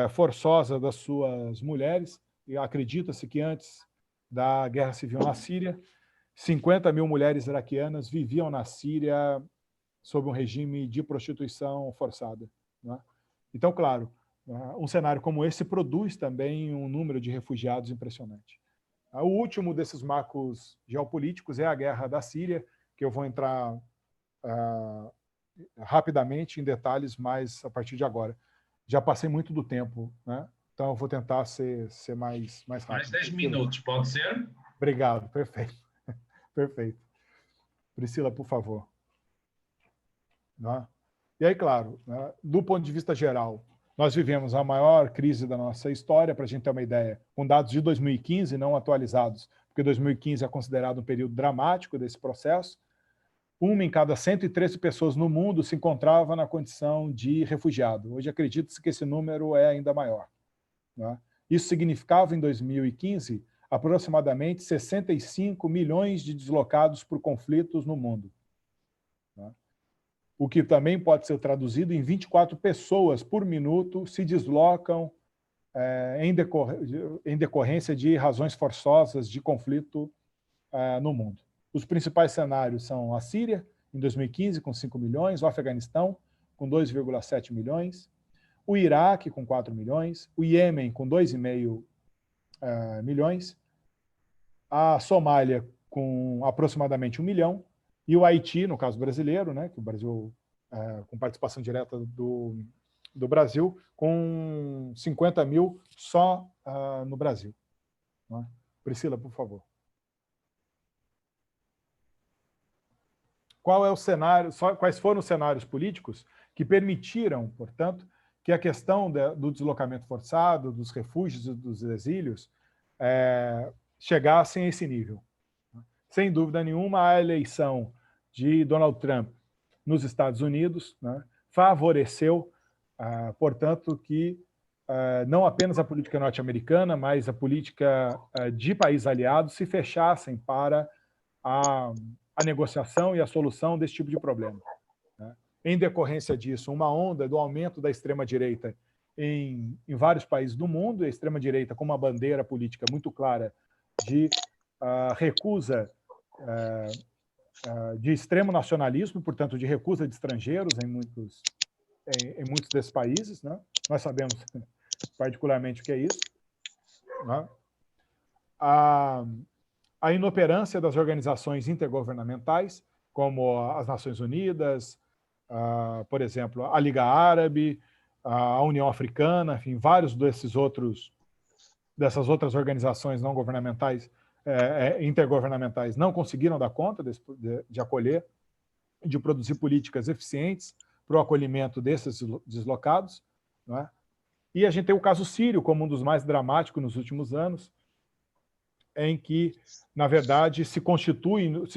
[SPEAKER 2] forçosa das suas mulheres. E acredita-se que antes da Guerra Civil na Síria, 50 mil mulheres iraquianas viviam na Síria sob um regime de prostituição forçada, né? Então, claro, um cenário como esse produz também um número de refugiados impressionante. O último desses marcos geopolíticos é a Guerra da Síria, que eu vou entrar rapidamente em detalhes, mas a partir de agora. Já passei muito do tempo, né? Então, eu vou tentar ser mais rápido.
[SPEAKER 1] Mais 10 minutos, pode ser?
[SPEAKER 2] Obrigado, perfeito. Perfeito. Priscila, por favor. Né? E aí, claro, né, do ponto de vista geral, nós vivemos a maior crise da nossa história, para a gente ter uma ideia, com dados de 2015, não atualizados, porque 2015 é considerado um período dramático desse processo. 1 em cada 113 pessoas no mundo se encontrava na condição de refugiado. Hoje acredita-se que esse número é ainda maior, né? Isso significava, em 2015, aproximadamente 65 milhões de deslocados por conflitos no mundo, né? O que também pode ser traduzido em 24 pessoas por minuto se deslocam em decorrência de razões forçosas de conflito no mundo. Os principais cenários são a Síria, em 2015, com 5 milhões, o Afeganistão, com 2,7 milhões, o Iraque, com 4 milhões, o Iêmen, com 2,5 milhões, a Somália, com aproximadamente 1 milhão, e o Haiti, no caso brasileiro, né, que o Brasil, com participação direta do Brasil, com 50 mil só no Brasil, né? Priscila, por favor. Qual é o cenário, quais foram os cenários políticos que permitiram, portanto, que a questão do deslocamento forçado, dos refúgios e dos exílios chegassem a esse nível? Sem dúvida nenhuma, a eleição de Donald Trump nos Estados Unidos, né, favoreceu, portanto, que não apenas a política norte-americana, mas a política de países aliados se fechassem para a negociação e a solução desse tipo de problema, né? Em decorrência disso, uma onda do aumento da extrema-direita em vários países do mundo, a extrema-direita com uma bandeira política muito clara de recusa de extremo nacionalismo, portanto, de recusa de estrangeiros em muitos desses países, né? Nós sabemos particularmente o que é isso, né? A inoperância das organizações intergovernamentais, como as Nações Unidas, por exemplo, a Liga Árabe, a União Africana, enfim, vários dessas outras organizações não governamentais, intergovernamentais, não conseguiram dar conta de acolher, de produzir políticas eficientes para o acolhimento desses deslocados, né? E a gente tem o caso sírio como um dos mais dramáticos nos últimos anos, em que, na verdade, se constituiu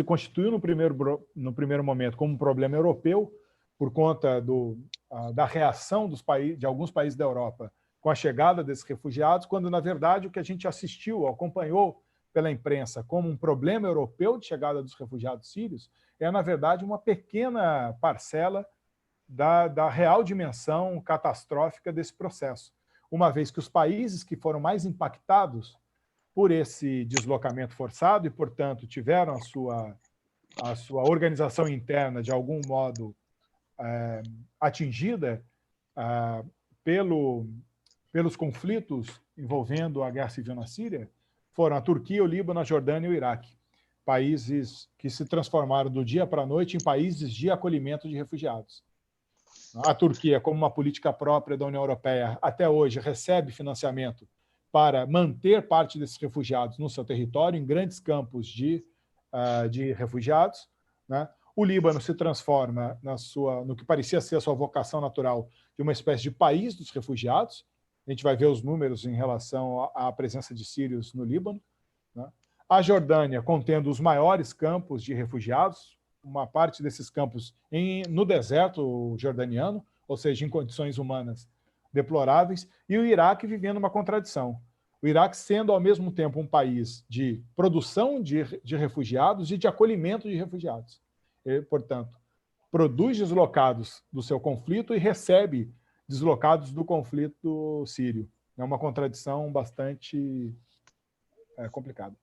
[SPEAKER 2] no primeiro momento como um problema europeu, por conta da reação de alguns países da Europa com a chegada desses refugiados, quando, na verdade, o que a gente assistiu, acompanhou pela imprensa como um problema europeu de chegada dos refugiados sírios, na verdade, uma pequena parcela da real dimensão catastrófica desse processo, uma vez que os países que foram mais impactados por esse deslocamento forçado e, portanto, tiveram a sua organização interna, de algum modo, atingida pelos conflitos envolvendo a guerra civil na Síria, foram a Turquia, o Líbano, a Jordânia e o Iraque, países que se transformaram do dia para a noite em países de acolhimento de refugiados. A Turquia, como uma política própria da União Europeia, até hoje recebe financiamento para manter parte desses refugiados no seu território, em grandes campos de refugiados, né? O Líbano se transforma no que parecia ser a sua vocação natural, de uma espécie de país dos refugiados. A gente vai ver os números em relação à presença de sírios no Líbano, né? A Jordânia, contendo os maiores campos de refugiados, uma parte desses campos no deserto jordaniano, ou seja, em condições humanas deploráveis, e o Iraque vivendo uma contradição. O Iraque sendo, ao mesmo tempo, um país de produção de refugiados e de acolhimento de refugiados. E, portanto, produz deslocados do seu conflito e recebe deslocados do conflito sírio. É uma contradição bastante complicada,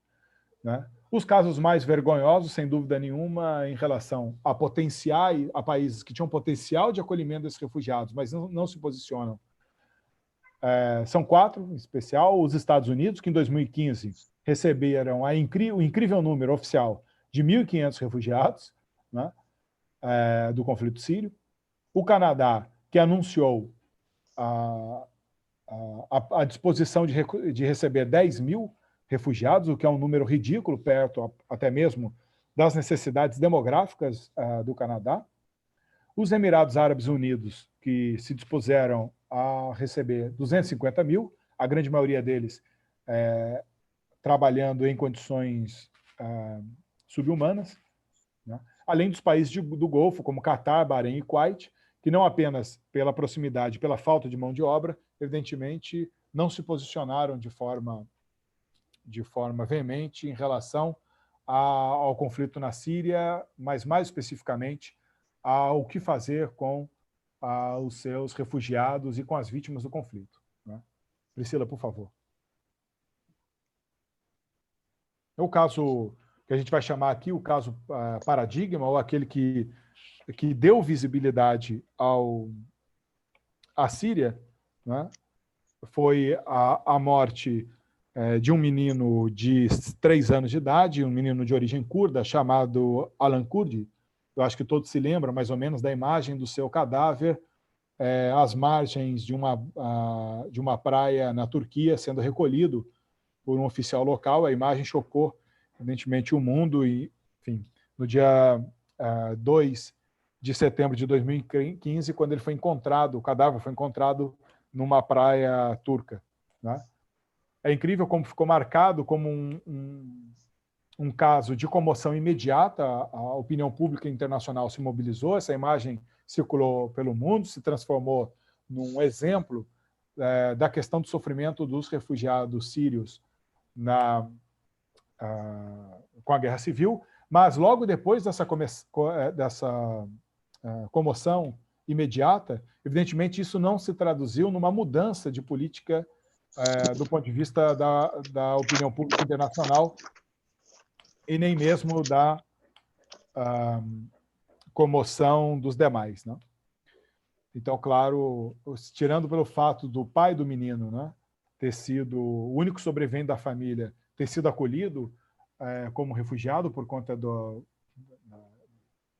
[SPEAKER 2] né? Os casos mais vergonhosos, sem dúvida nenhuma, em relação a países que tinham potencial de acolhimento desses refugiados, mas não se posicionam. São 4, em especial, os Estados Unidos, que em 2015 receberam o incrível número oficial de 1.500 refugiados, né, do conflito sírio. O Canadá, que anunciou a disposição de receber 10 mil refugiados, o que é um número ridículo, perto até mesmo das necessidades demográficas do Canadá. Os Emirados Árabes Unidos, que se dispuseram a receber 250 mil, a grande maioria deles trabalhando em condições subhumanas, né? Além dos países do Golfo, como Catar, Bahrein e Kuwait, que não apenas pela proximidade, pela falta de mão de obra, evidentemente não se posicionaram de forma veemente em relação ao conflito na Síria, mas mais especificamente ao que fazer com os seus refugiados e com as vítimas do conflito, né? Priscila, por favor. É o caso que a gente vai chamar aqui o caso paradigma, ou aquele que deu visibilidade à Síria, né? Foi a morte de um menino de 3 anos de idade, um menino de origem curda, chamado Alan Kurdi. Eu acho que todos se lembram, mais ou menos, da imagem do seu cadáver às margens de uma praia na Turquia, sendo recolhido por um oficial local. A imagem chocou, evidentemente, o mundo e, enfim, no dia 2 de setembro de 2015, quando ele foi encontrado, o cadáver foi encontrado numa praia turca, né? É incrível como ficou marcado como um caso de comoção imediata. A opinião pública internacional se mobilizou, essa imagem circulou pelo mundo, se transformou num exemplo da questão do sofrimento dos refugiados sírios com a guerra civil, mas logo depois dessa comoção imediata, evidentemente isso não se traduziu numa mudança de política do ponto de vista da opinião pública internacional e nem mesmo da comoção dos demais, né? Então, claro, tirando pelo fato do pai do menino, né, ter sido o único sobrevivente da família, ter sido acolhido como refugiado por conta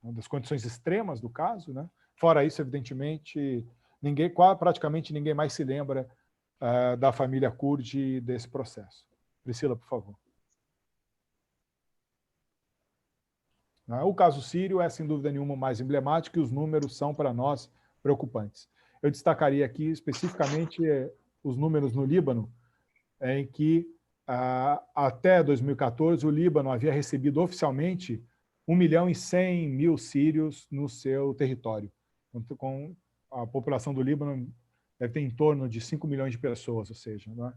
[SPEAKER 2] das condições extremas do caso, né? Fora isso, evidentemente, praticamente ninguém mais se lembra da família Kurdi desse processo. Priscila, por favor. O caso sírio é, sem dúvida nenhuma, o mais emblemático e os números são, para nós, preocupantes. Eu destacaria aqui, especificamente, os números no Líbano, em que, até 2014, o Líbano havia recebido oficialmente 1.100.000 sírios no seu território. Com a população do Líbano deve ter em torno de 5 milhões de pessoas, ou seja, né?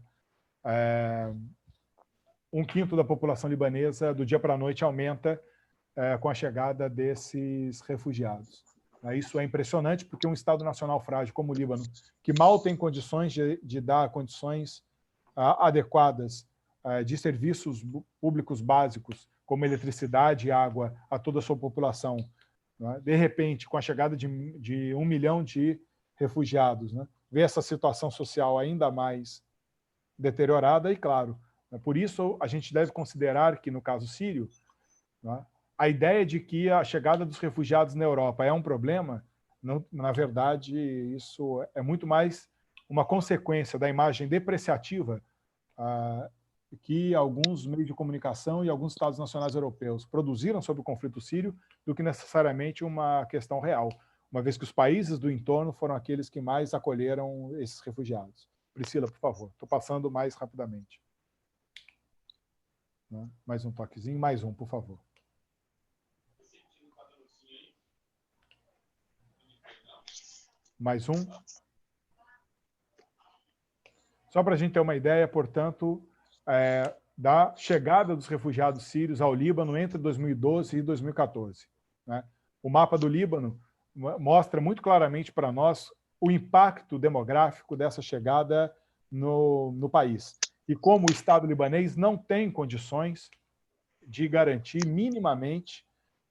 [SPEAKER 2] 1/5 da população libanesa, do dia para a noite, aumenta com a chegada desses refugiados. Isso é impressionante, porque um Estado nacional frágil como o Líbano, que mal tem condições de dar condições adequadas de serviços públicos básicos, como eletricidade e água, a toda a sua população, né? De repente, com a chegada de 1 milhão de refugiados, né, vê essa situação social ainda mais deteriorada e, claro, por isso a gente deve considerar que, no caso sírio, né, a ideia de que a chegada dos refugiados na Europa é um problema, não, na verdade, isso é muito mais uma consequência da imagem depreciativa que alguns meios de comunicação e alguns Estados nacionais europeus produziram sobre o conflito sírio do que necessariamente uma questão real, uma vez que os países do entorno foram aqueles que mais acolheram esses refugiados. Priscila, por favor. Estou passando mais rapidamente. Mais um toquezinho, mais um, por favor. Mais um. Só para a gente ter uma ideia, portanto, da chegada dos refugiados sírios ao Líbano entre 2012 e 2014. Né? O mapa do Líbano mostra muito claramente para nós o impacto demográfico dessa chegada no país. E como o Estado libanês não tem condições de garantir minimamente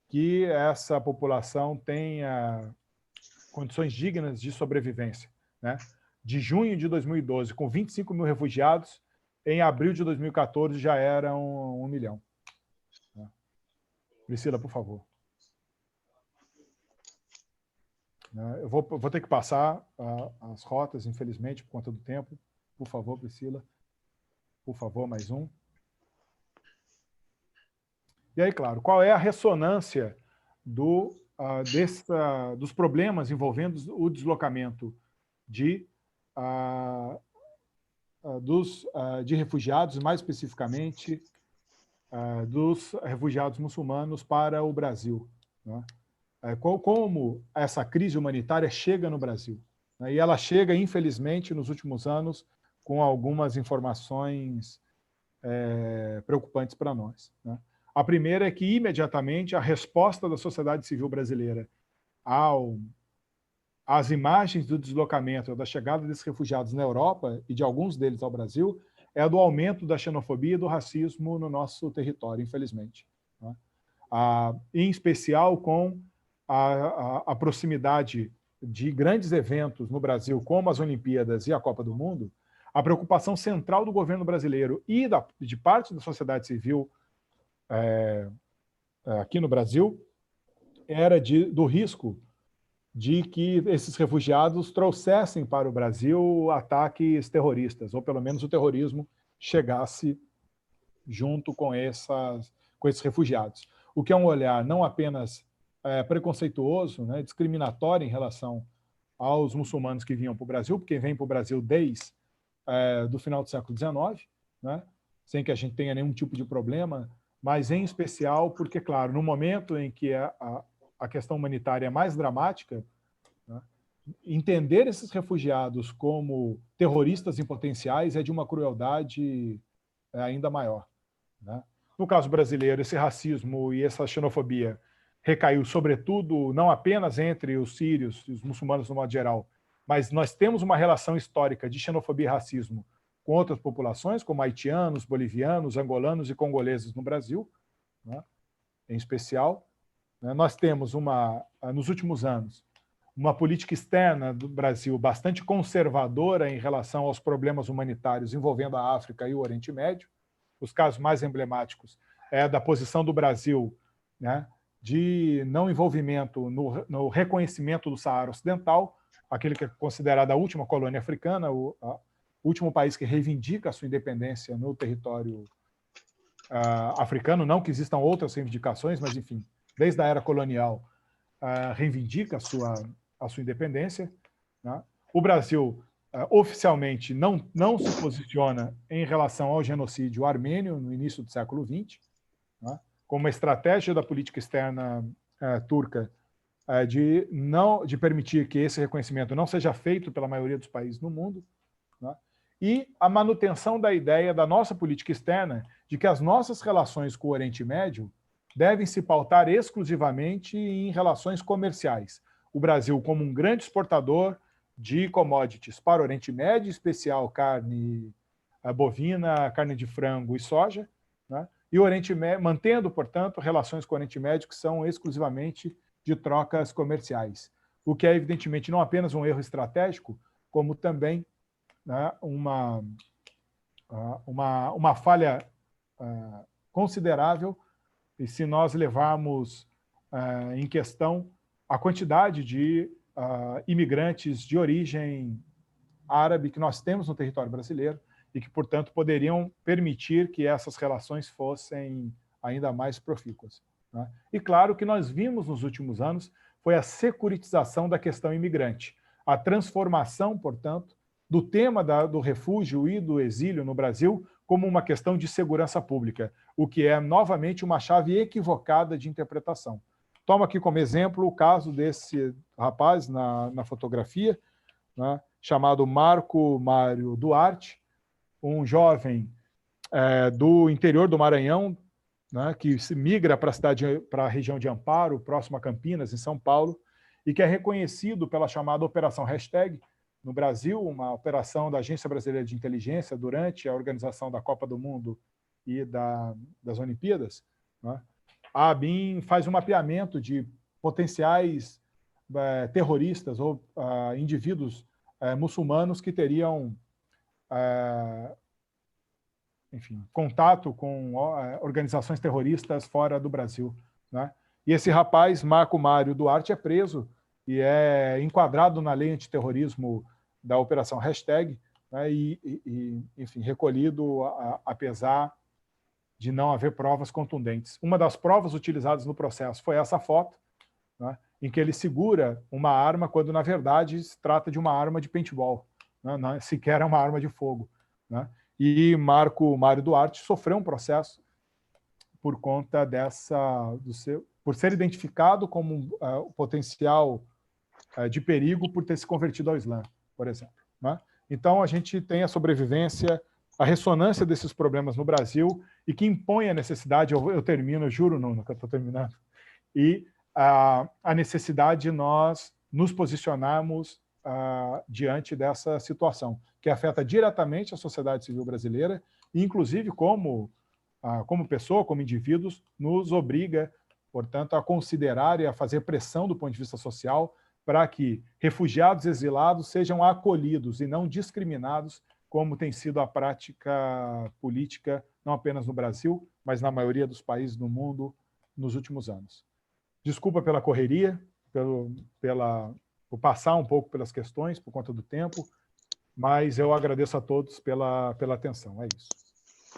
[SPEAKER 2] que essa população tenha condições dignas de sobrevivência, né? De junho de 2012, com 25 mil refugiados, em abril de 2014 já eram 1 milhão. Priscila, por favor. Eu vou ter que passar as rotas, infelizmente, por conta do tempo. Por favor, Priscila. Por favor, mais um. E aí, claro, qual é a ressonância dos problemas envolvendo o deslocamento de de refugiados, mais especificamente dos refugiados muçulmanos para o Brasil, né? Como essa crise humanitária chega no Brasil, né? E ela chega, infelizmente, nos últimos anos, com algumas informações preocupantes para nós, né? A primeira é que, imediatamente, a resposta da sociedade civil brasileira às imagens do deslocamento, da chegada desses refugiados na Europa e de alguns deles ao Brasil, é a do aumento da xenofobia e do racismo no nosso território, infelizmente, né? Em especial com a proximidade de grandes eventos no Brasil, como as Olimpíadas e a Copa do Mundo, a preocupação central do governo brasileiro e de parte da sociedade civil aqui no Brasil era do risco de que esses refugiados trouxessem para o Brasil ataques terroristas, ou pelo menos o terrorismo chegasse junto com esses refugiados. O que é um olhar não apenas preconceituoso, né, discriminatório em relação aos muçulmanos que vinham para o Brasil, porque vem para o Brasil desde do final do século XIX, né, sem que a gente tenha nenhum tipo de problema, mas em especial porque, claro, no momento em que a questão humanitária é mais dramática, né, entender esses refugiados como terroristas em potenciais é de uma crueldade ainda maior, né? No caso brasileiro, esse racismo e essa xenofobia recaiu, sobretudo, não apenas entre os sírios e os muçulmanos no modo geral, mas nós temos uma relação histórica de xenofobia e racismo com outras populações, como haitianos, bolivianos, angolanos e congoleses no Brasil, né, em especial. Nós temos, nos últimos anos, uma política externa do Brasil bastante conservadora em relação aos problemas humanitários envolvendo a África e o Oriente Médio. Os casos mais emblemáticos é da posição do Brasil, né, de não envolvimento no reconhecimento do Saara Ocidental, aquele que é considerado a última colônia africana, o último país que reivindica a sua independência no território africano. Não que existam outras reivindicações, mas, enfim, desde a era colonial, reivindica a sua independência, né? O Brasil oficialmente não se posiciona em relação ao genocídio armênio no início do século XX, né, como uma estratégia da política externa turca de permitir que esse reconhecimento não seja feito pela maioria dos países no mundo, né, e a manutenção da ideia da nossa política externa de que as nossas relações com o Oriente Médio devem se pautar exclusivamente em relações comerciais. O Brasil, como um grande exportador de commodities para o Oriente Médio, em especial carne bovina, carne de frango e soja, né? E o Oriente Médio, mantendo, portanto, relações com o Oriente Médio que são exclusivamente de trocas comerciais, o que é, evidentemente, não apenas um erro estratégico, como também, né, uma falha considerável, e se nós levarmos em questão a quantidade de imigrantes de origem árabe que nós temos no território brasileiro e que, portanto, poderiam permitir que essas relações fossem ainda mais profícuas, né? E, claro, o que nós vimos nos últimos anos foi a securitização da questão imigrante, a transformação, portanto, do tema do refúgio e do exílio no Brasil como uma questão de segurança pública, o que é, novamente, uma chave equivocada de interpretação. Tomo aqui como exemplo o caso desse rapaz na fotografia, né, chamado Marco Mário Duarte, um jovem do interior do Maranhão, né, que se migra para a região de Amparo, próximo a Campinas, em São Paulo, e que é reconhecido pela chamada Operação Hashtag no Brasil, uma operação da Agência Brasileira de Inteligência durante a organização da Copa do Mundo e das Olimpíadas, né? A ABIN faz um mapeamento de potenciais terroristas ou indivíduos muçulmanos que teriam, enfim, contato com organizações terroristas fora do Brasil, né? E esse rapaz, Marco Mário Duarte, é preso e é enquadrado na lei antiterrorismo da Operação Hashtag, né, enfim, recolhido apesar de não haver provas contundentes. Uma das provas utilizadas no processo foi essa foto, né, em que ele segura uma arma quando, na verdade, se trata de uma arma de paintball, né, não sequer é uma arma de fogo, né? E Mário Duarte sofreu um processo por conta por ser identificado como potencial de perigo por ter se convertido ao Islã, por exemplo, né? Então, a gente tem a sobrevivência, a ressonância desses problemas no Brasil e que impõe a necessidade, eu termino, eu juro, Nuno, que eu estou terminando, e a necessidade de nós nos posicionarmos diante dessa situação, que afeta diretamente a sociedade civil brasileira e, inclusive, como pessoa, como indivíduos, nos obriga, portanto, a considerar e a fazer pressão do ponto de vista social para que refugiados exilados sejam acolhidos e não discriminados, como tem sido a prática política, não apenas no Brasil, mas na maioria dos países do mundo nos últimos anos. Desculpa pela correria, por passar um pouco pelas questões, por conta do tempo, mas eu agradeço a todos pela atenção. É isso.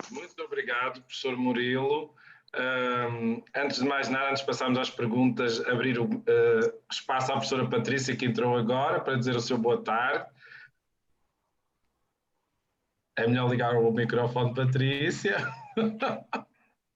[SPEAKER 1] Muito obrigado, professor Murilo. Antes de mais nada, antes de passarmos às perguntas, abrir o espaço à professora Patrícia, que entrou agora, para dizer o seu boa tarde. É melhor ligar o microfone, Patrícia.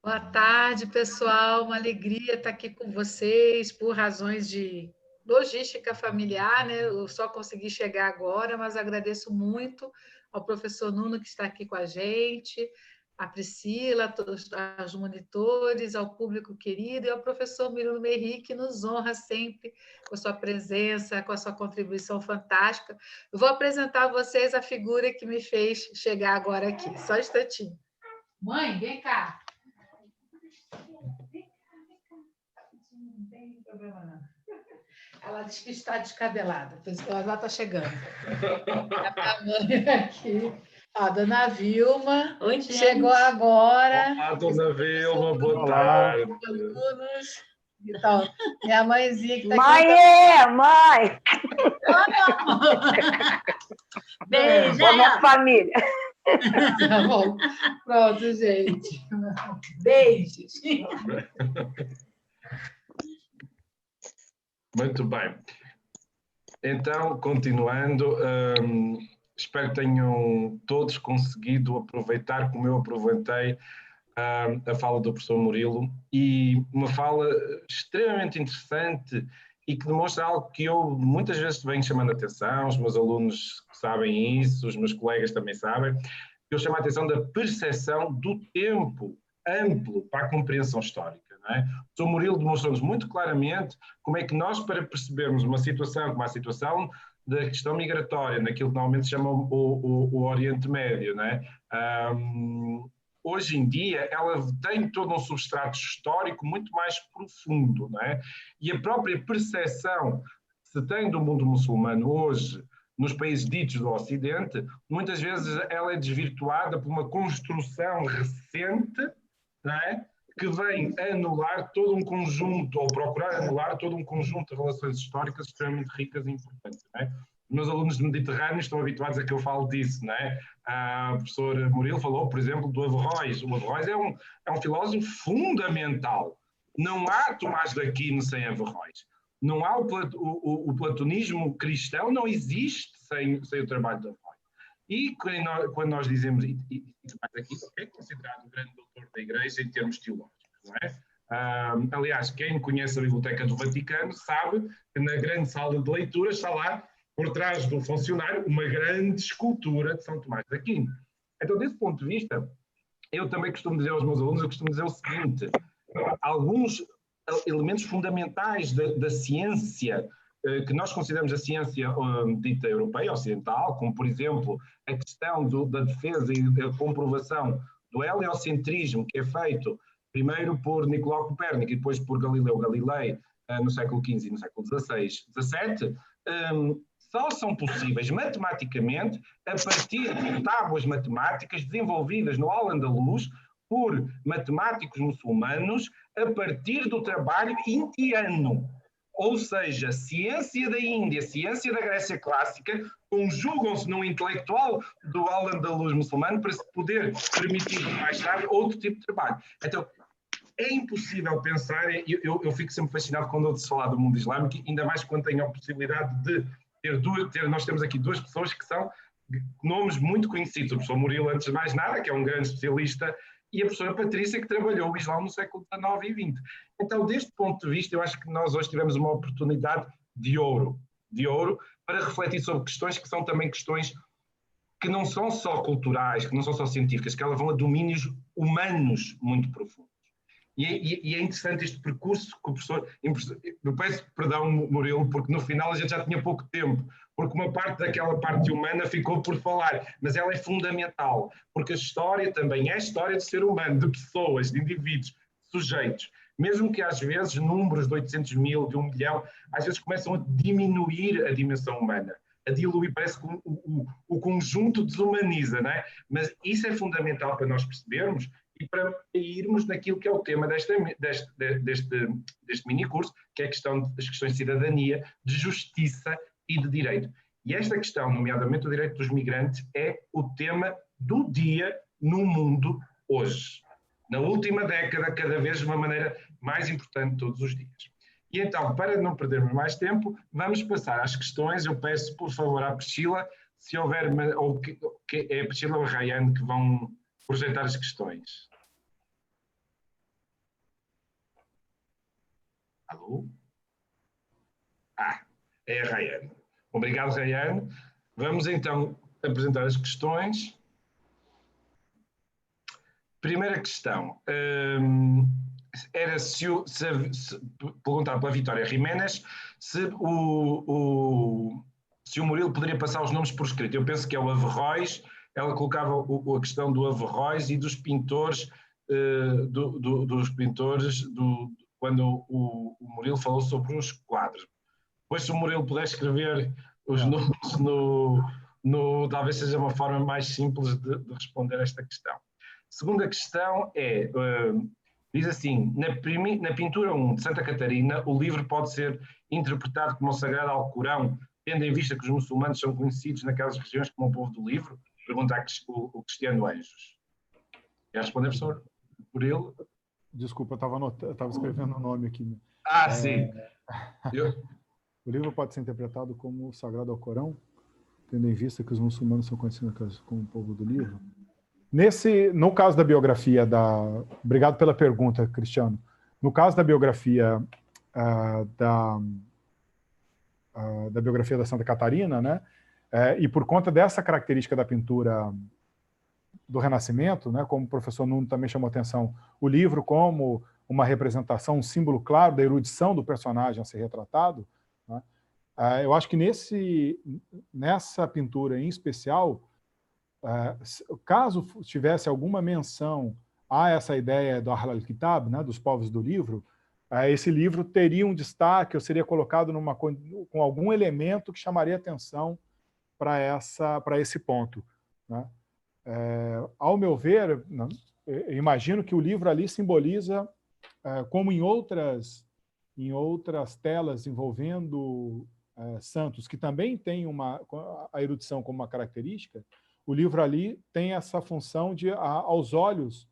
[SPEAKER 4] Boa tarde, pessoal. Uma alegria estar aqui com vocês por razões de logística familiar, né? Eu só consegui chegar agora, mas agradeço muito ao professor Nuno que está aqui com a gente, a Priscila, a todos os monitores, ao público querido e ao professor Murilo Meirry, que nos honra sempre com a sua presença, com a sua contribuição fantástica. Eu vou apresentar a vocês a figura que me fez chegar agora aqui. Só um instantinho. Mãe, vem cá. Não tem problema, não. Ela diz que está descabelada. Ela está chegando. A mãe aqui. A dona Vilma.
[SPEAKER 3] Oi, gente.
[SPEAKER 4] Chegou agora.
[SPEAKER 1] Olá, dona Vilma, boa tarde.
[SPEAKER 4] Alunos. Então, minha mãezinha que está
[SPEAKER 3] aqui. Mãe!
[SPEAKER 4] Beijo.
[SPEAKER 3] Boa noite, família.
[SPEAKER 4] Tá bom. Pronto, gente. Beijos.
[SPEAKER 1] Muito bem. Então, continuando, espero que tenham todos conseguido aproveitar, como eu aproveitei, a fala do professor Murilo, e uma fala extremamente interessante e que demonstra algo que eu muitas vezes venho chamando a atenção, os meus alunos sabem isso, os meus colegas também sabem, eu chamo a atenção da percepção do tempo amplo para a compreensão histórica. Não é? O professor Murilo demonstrou-nos muito claramente como é que nós, para percebermos uma situação como a situação da questão migratória, naquilo que normalmente se chama o Oriente Médio, não é? Hoje em dia ela tem todo um substrato histórico muito mais profundo, não é? E a própria percepção que se tem do mundo muçulmano hoje, nos países ditos do Ocidente, muitas vezes ela é desvirtuada por uma construção recente, não é? Que vem anular todo um conjunto, ou procurar anular todo um conjunto de relações históricas extremamente ricas e importantes. Não é? Os meus alunos de Mediterrâneo estão habituados a que eu falo disso. Não é? A professora Murilo falou, por exemplo, do Averroes. O Averroes é um filósofo fundamental. Não há Tomás de Aquino sem Averroes. Não há o platonismo cristão, não existe sem o trabalho de Averroes. E quando nós dizemos, e aqui é considerado o grande doutor da Igreja em termos teológicos, não é? Aliás, quem conhece a Biblioteca do Vaticano sabe que na grande sala de leitura está lá, por trás do funcionário, uma grande escultura de São Tomás de Aquino. Então, desse ponto de vista, eu também costumo dizer aos meus alunos, eu costumo dizer o seguinte, alguns elementos fundamentais da ciência, que nós consideramos a ciência dita europeia, ocidental, como, por exemplo, a questão da defesa e da comprovação do heliocentrismo, que é feito primeiro por Nicolau Copérnico e depois por Galileu Galilei, no século XV e no século XVI, XVII, só são possíveis matematicamente a partir de tábuas matemáticas desenvolvidas no Al-Andalus por matemáticos muçulmanos a partir do trabalho indiano. Ou seja, ciência da Índia, ciência da Grécia Clássica, conjugam-se num intelectual do Al-Andalus muçulmano para se poder permitir mais tarde outro tipo de trabalho. Então, é impossível pensar, eu fico sempre fascinado quando ouço falar do mundo islâmico, ainda mais quando tenho a possibilidade de nós temos aqui duas pessoas que são nomes muito conhecidos, o professor Murilo, antes de mais nada, que é um grande especialista, e a professora Patrícia, que trabalhou o Islão no século XIX e XX. Então, deste ponto de vista, eu acho que nós hoje tivemos uma oportunidade de ouro para refletir sobre questões que são também questões que não são só culturais, que não são só científicas, que elas vão a domínios humanos muito profundos. E é interessante este percurso que o professor... Eu peço perdão, Murilo, porque no final a gente já tinha pouco tempo, porque uma parte daquela parte humana ficou por falar, mas ela é fundamental, porque a história também é a história do ser humano, de pessoas, de indivíduos, de sujeitos. Mesmo que às vezes números de 800 mil, de 1 milhão, às vezes começam a diminuir a dimensão humana, a diluir, parece que o conjunto desumaniza, não é? Mas isso é fundamental para nós percebermos e para irmos naquilo que é o tema deste mini-curso, que é as questões de cidadania, de justiça e de direito. E esta questão, nomeadamente o direito dos migrantes, é o tema do dia no mundo hoje. Na última década, cada vez de uma maneira mais importante todos os dias. E então, para não perdermos mais tempo, vamos passar às questões. Eu peço, por favor, à Priscila, se houver, ou que é a Priscila ou a Rayane que vão projetar as questões. Alô? É a Rayane. Obrigado, Rayane. Vamos então apresentar as questões. Primeira questão. Era perguntar pela Vitória Jiménez se o Murilo poderia passar os nomes por escrito. Eu penso que é o Averroes. Ela colocava a questão do Averroes e dos pintores, quando o Murilo falou sobre os quadros. Depois, se o Murilo puder escrever os nomes talvez seja uma forma mais simples de responder a esta questão. Segunda questão é, diz assim, na pintura 1 de Santa Catarina, o livro pode ser interpretado como o Sagrado Alcorão, tendo em vista que os muçulmanos são conhecidos naquelas regiões como o povo do livro? Pergunta o Cristiano Anjos. Quer responder, professor? Por ele?
[SPEAKER 2] Desculpa, eu estava escrevendo o nome aqui.
[SPEAKER 1] Sim.
[SPEAKER 2] O livro pode ser interpretado como o Sagrado Alcorão, tendo em vista que os muçulmanos são conhecidos como o povo do livro? No caso da biografia da... Obrigado pela pergunta, Cristiano. No caso da biografia da biografia da Santa Catarina, né? E por conta dessa característica da pintura do Renascimento, né, como o professor Nuno também chamou atenção, o livro como uma representação, um símbolo claro da erudição do personagem a ser retratado, né, eu acho que nessa pintura em especial, caso tivesse alguma menção a essa ideia do Ahl al-Kitab, né, dos povos do livro, esse livro teria um destaque, ou seria colocado com algum elemento que chamaria atenção para esse ponto, né? Ao meu ver, eu imagino que o livro ali simboliza, como em outras telas envolvendo santos, que também tem a erudição como uma característica, o livro ali tem essa função de, aos olhos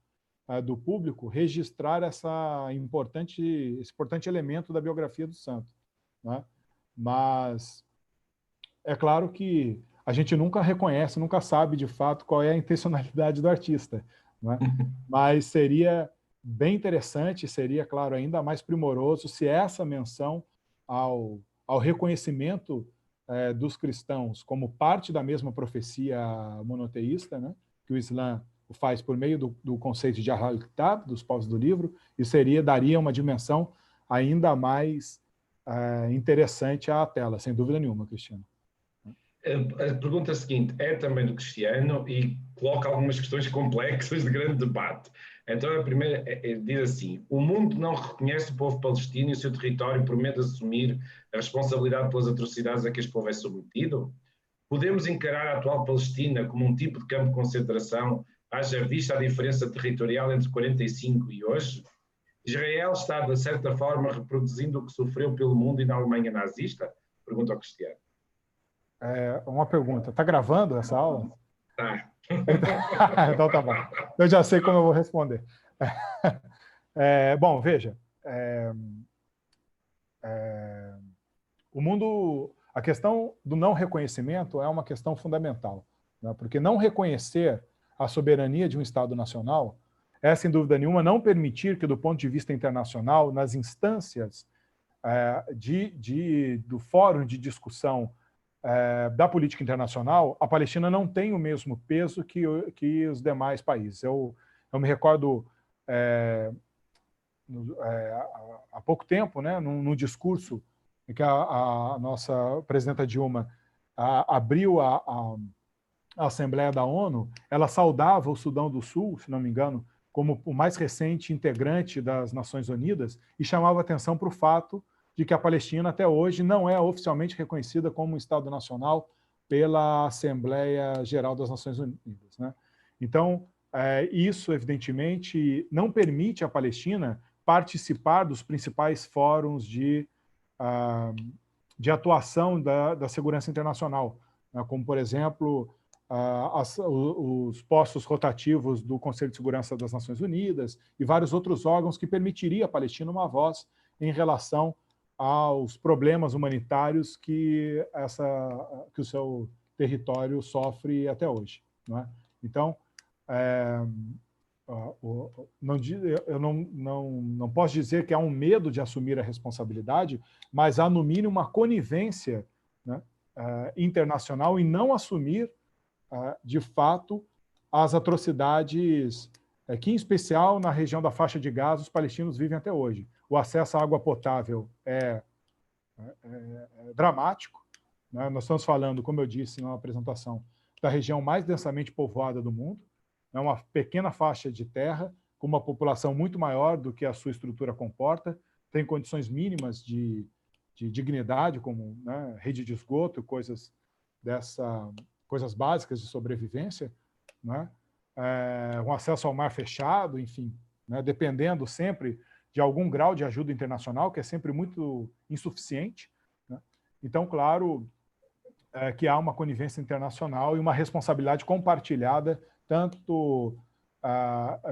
[SPEAKER 2] do público, registrar esse importante elemento da biografia do santo, né? Mas é claro que a gente nunca reconhece, nunca sabe de fato qual é a intencionalidade do artista, né? Mas seria bem interessante, seria, claro, ainda mais primoroso se essa menção ao reconhecimento dos cristãos como parte da mesma profecia monoteísta, né, que o Islã faz por meio do conceito de Ahl al-Kitab, dos povos do livro, e daria uma dimensão ainda mais interessante à tela, sem dúvida nenhuma, Cristiano.
[SPEAKER 1] A pergunta seguinte é também do Cristiano e coloca algumas questões complexas de grande debate. Então a primeira diz assim: o mundo não reconhece o povo palestino e o seu território por medo de assumir a responsabilidade pelas atrocidades a que este povo é submetido? Podemos encarar a atual Palestina como um tipo de campo de concentração, haja vista a diferença territorial entre 45 e hoje? Israel está, de certa forma, reproduzindo o que sofreu pelo mundo e na Alemanha nazista? Pergunta ao Cristiano.
[SPEAKER 2] Uma pergunta. Está gravando essa aula?
[SPEAKER 1] Tá.
[SPEAKER 2] Então tá bom. Eu já sei como eu vou responder. Bom, veja. O mundo... A questão do não reconhecimento é uma questão fundamental, né? Porque não reconhecer a soberania de um Estado nacional é, sem dúvida nenhuma, não permitir que, do ponto de vista internacional, nas instâncias do fórum de discussão da política internacional, a Palestina não tem o mesmo peso que os demais países. Eu me recordo, há pouco tempo, né, num discurso em que a nossa presidenta Dilma abriu a Assembleia da ONU, ela saudava o Sudão do Sul, se não me engano, como o mais recente integrante das Nações Unidas, e chamava atenção para o fato de que a Palestina, até hoje, não é oficialmente reconhecida como um Estado nacional pela Assembleia Geral das Nações Unidas, né? Então, isso, evidentemente, não permite à Palestina participar dos principais fóruns de atuação da segurança internacional, né? Como, por exemplo, os postos rotativos do Conselho de Segurança das Nações Unidas e vários outros órgãos que permitiria à Palestina uma voz em relação aos problemas humanitários que o seu território sofre até hoje, não é? Então, eu não posso dizer que há um medo de assumir a responsabilidade, mas há, no mínimo, uma conivência, né, internacional em não assumir, de fato, as atrocidades que, em especial, na região da faixa de Gaza, os palestinos vivem até hoje. O acesso à água potável é dramático, né? Nós estamos falando, como eu disse na apresentação, da região mais densamente povoada do mundo, é uma pequena faixa de terra, com uma população muito maior do que a sua estrutura comporta, tem condições mínimas de dignidade, como, né, rede de esgoto, coisas básicas de sobrevivência, né? Um acesso ao mar fechado, enfim, né, dependendo sempre de algum grau de ajuda internacional, que é sempre muito insuficiente, né? Então, claro, que há uma conivência internacional e uma responsabilidade compartilhada, tanto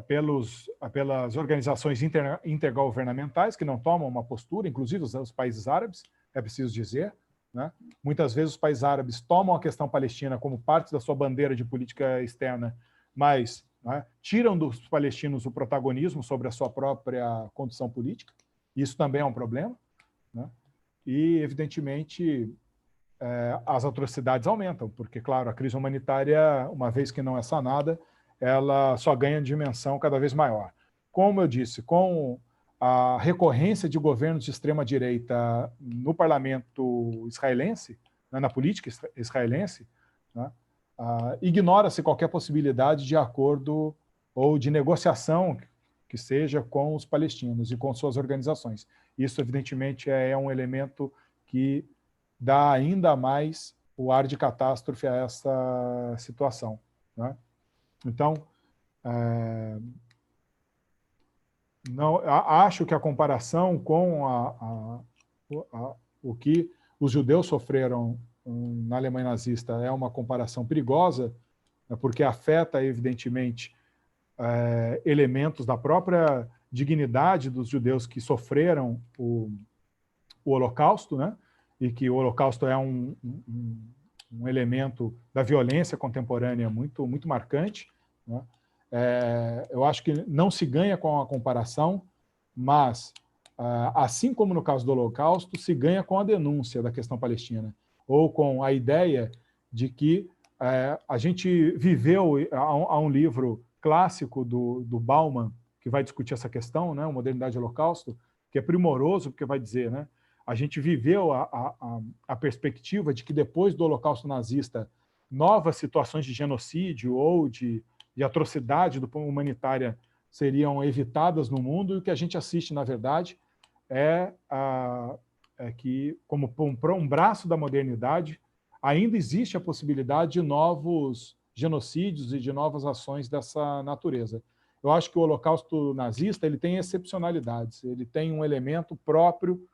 [SPEAKER 2] pelas organizações intergovernamentais, que não tomam uma postura, inclusive os países árabes, é preciso dizer, né? Muitas vezes os países árabes tomam a questão palestina como parte da sua bandeira de política externa, mas, né, tiram dos palestinos o protagonismo sobre a sua própria condição política. Isso também é um problema, né? E, evidentemente, as atrocidades aumentam, porque, claro, a crise humanitária, uma vez que não é sanada, ela só ganha dimensão cada vez maior. Como eu disse, com a recorrência de governos de extrema-direita no parlamento israelense, né, na política israelense, né, ignora-se qualquer possibilidade de acordo ou de negociação que seja com os palestinos e com suas organizações. Isso, evidentemente, é um elemento que dá ainda mais o ar de catástrofe a essa situação, né? Então, acho que a comparação com o que os judeus sofreram na Alemanha nazista é uma comparação perigosa, porque afeta, evidentemente, elementos da própria dignidade dos judeus que sofreram o Holocausto, né? E que o Holocausto é um elemento da violência contemporânea muito, muito marcante, né? Eu acho que não se ganha com a comparação, mas, assim como no caso do Holocausto, se ganha com a denúncia da questão palestina, ou com a ideia de que a gente viveu, há um livro clássico do Bauman, que vai discutir essa questão, né, Modernidade e Holocausto, que é primoroso, porque vai dizer, né, a gente viveu a perspectiva de que depois do Holocausto nazista, novas situações de genocídio ou de atrocidade humanitária seriam evitadas no mundo, e o que a gente assiste, na verdade, é que, como um braço da modernidade, ainda existe a possibilidade de novos genocídios e de novas ações dessa natureza. Eu acho que o Holocausto nazista ele tem excepcionalidades, ele tem um elemento próprio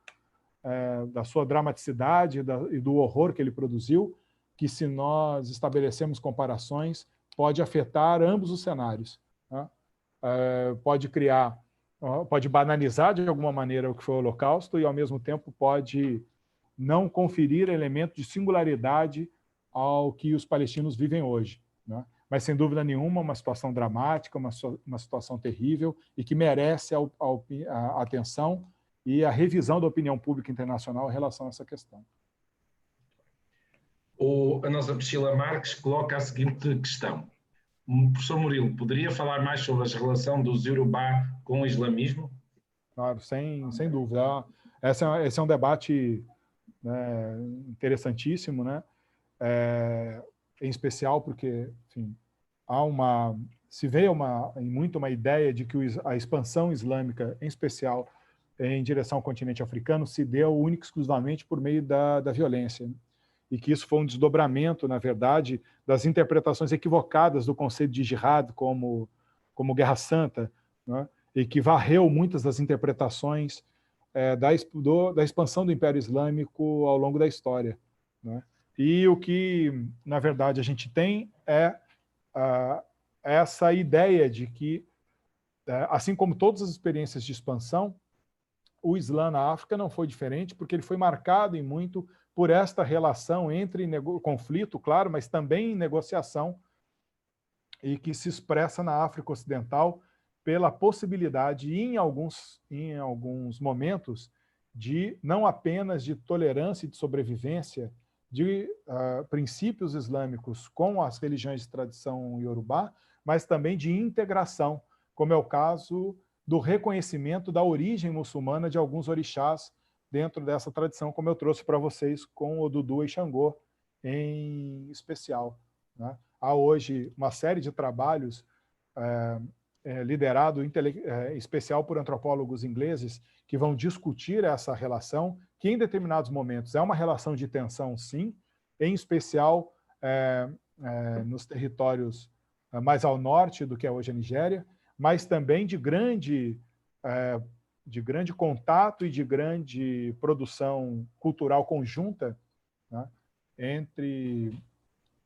[SPEAKER 2] da sua dramaticidade e do horror que ele produziu, que, se nós estabelecemos comparações, pode afetar ambos os cenários, né? Pode banalizar de alguma maneira o que foi o Holocausto e, ao mesmo tempo, pode não conferir elemento de singularidade ao que os palestinos vivem hoje, né? Mas, sem dúvida nenhuma, uma situação dramática, uma situação terrível e que merece a atenção e a revisão da opinião pública internacional em relação a essa questão.
[SPEAKER 1] A nossa Priscila Marques coloca a seguinte questão. O professor Murilo, poderia falar mais sobre a relação dos Iorubá com o islamismo?
[SPEAKER 2] Claro, sem dúvida. Esse é um debate, né, interessantíssimo, né? Em especial porque, enfim, se vê muito uma ideia de que a expansão islâmica, em especial em direção ao continente africano, se deu única e exclusivamente por meio da violência, né? E que isso foi um desdobramento, na verdade, das interpretações equivocadas do conceito de jihad como guerra santa, né? E que varreu muitas das interpretações da expansão do Império Islâmico ao longo da história, né? E o que, na verdade, a gente tem é essa ideia de que, assim como todas as experiências de expansão, o Islã na África não foi diferente, porque ele foi marcado em muito por esta relação entre conflito, claro, mas também negociação, e que se expressa na África Ocidental pela possibilidade, em alguns momentos, de não apenas de tolerância e de sobrevivência de princípios islâmicos com as religiões de tradição iorubá, mas também de integração, como é o caso do reconhecimento da origem muçulmana de alguns orixás dentro dessa tradição, como eu trouxe para vocês com o Dudu e Xangô em especial, né? Há hoje uma série de trabalhos liderado em especial por antropólogos ingleses que vão discutir essa relação, que em determinados momentos é uma relação de tensão, sim, em especial nos territórios mais ao norte do que é hoje a Nigéria, mas também de grande contato e de grande produção cultural conjunta, né, entre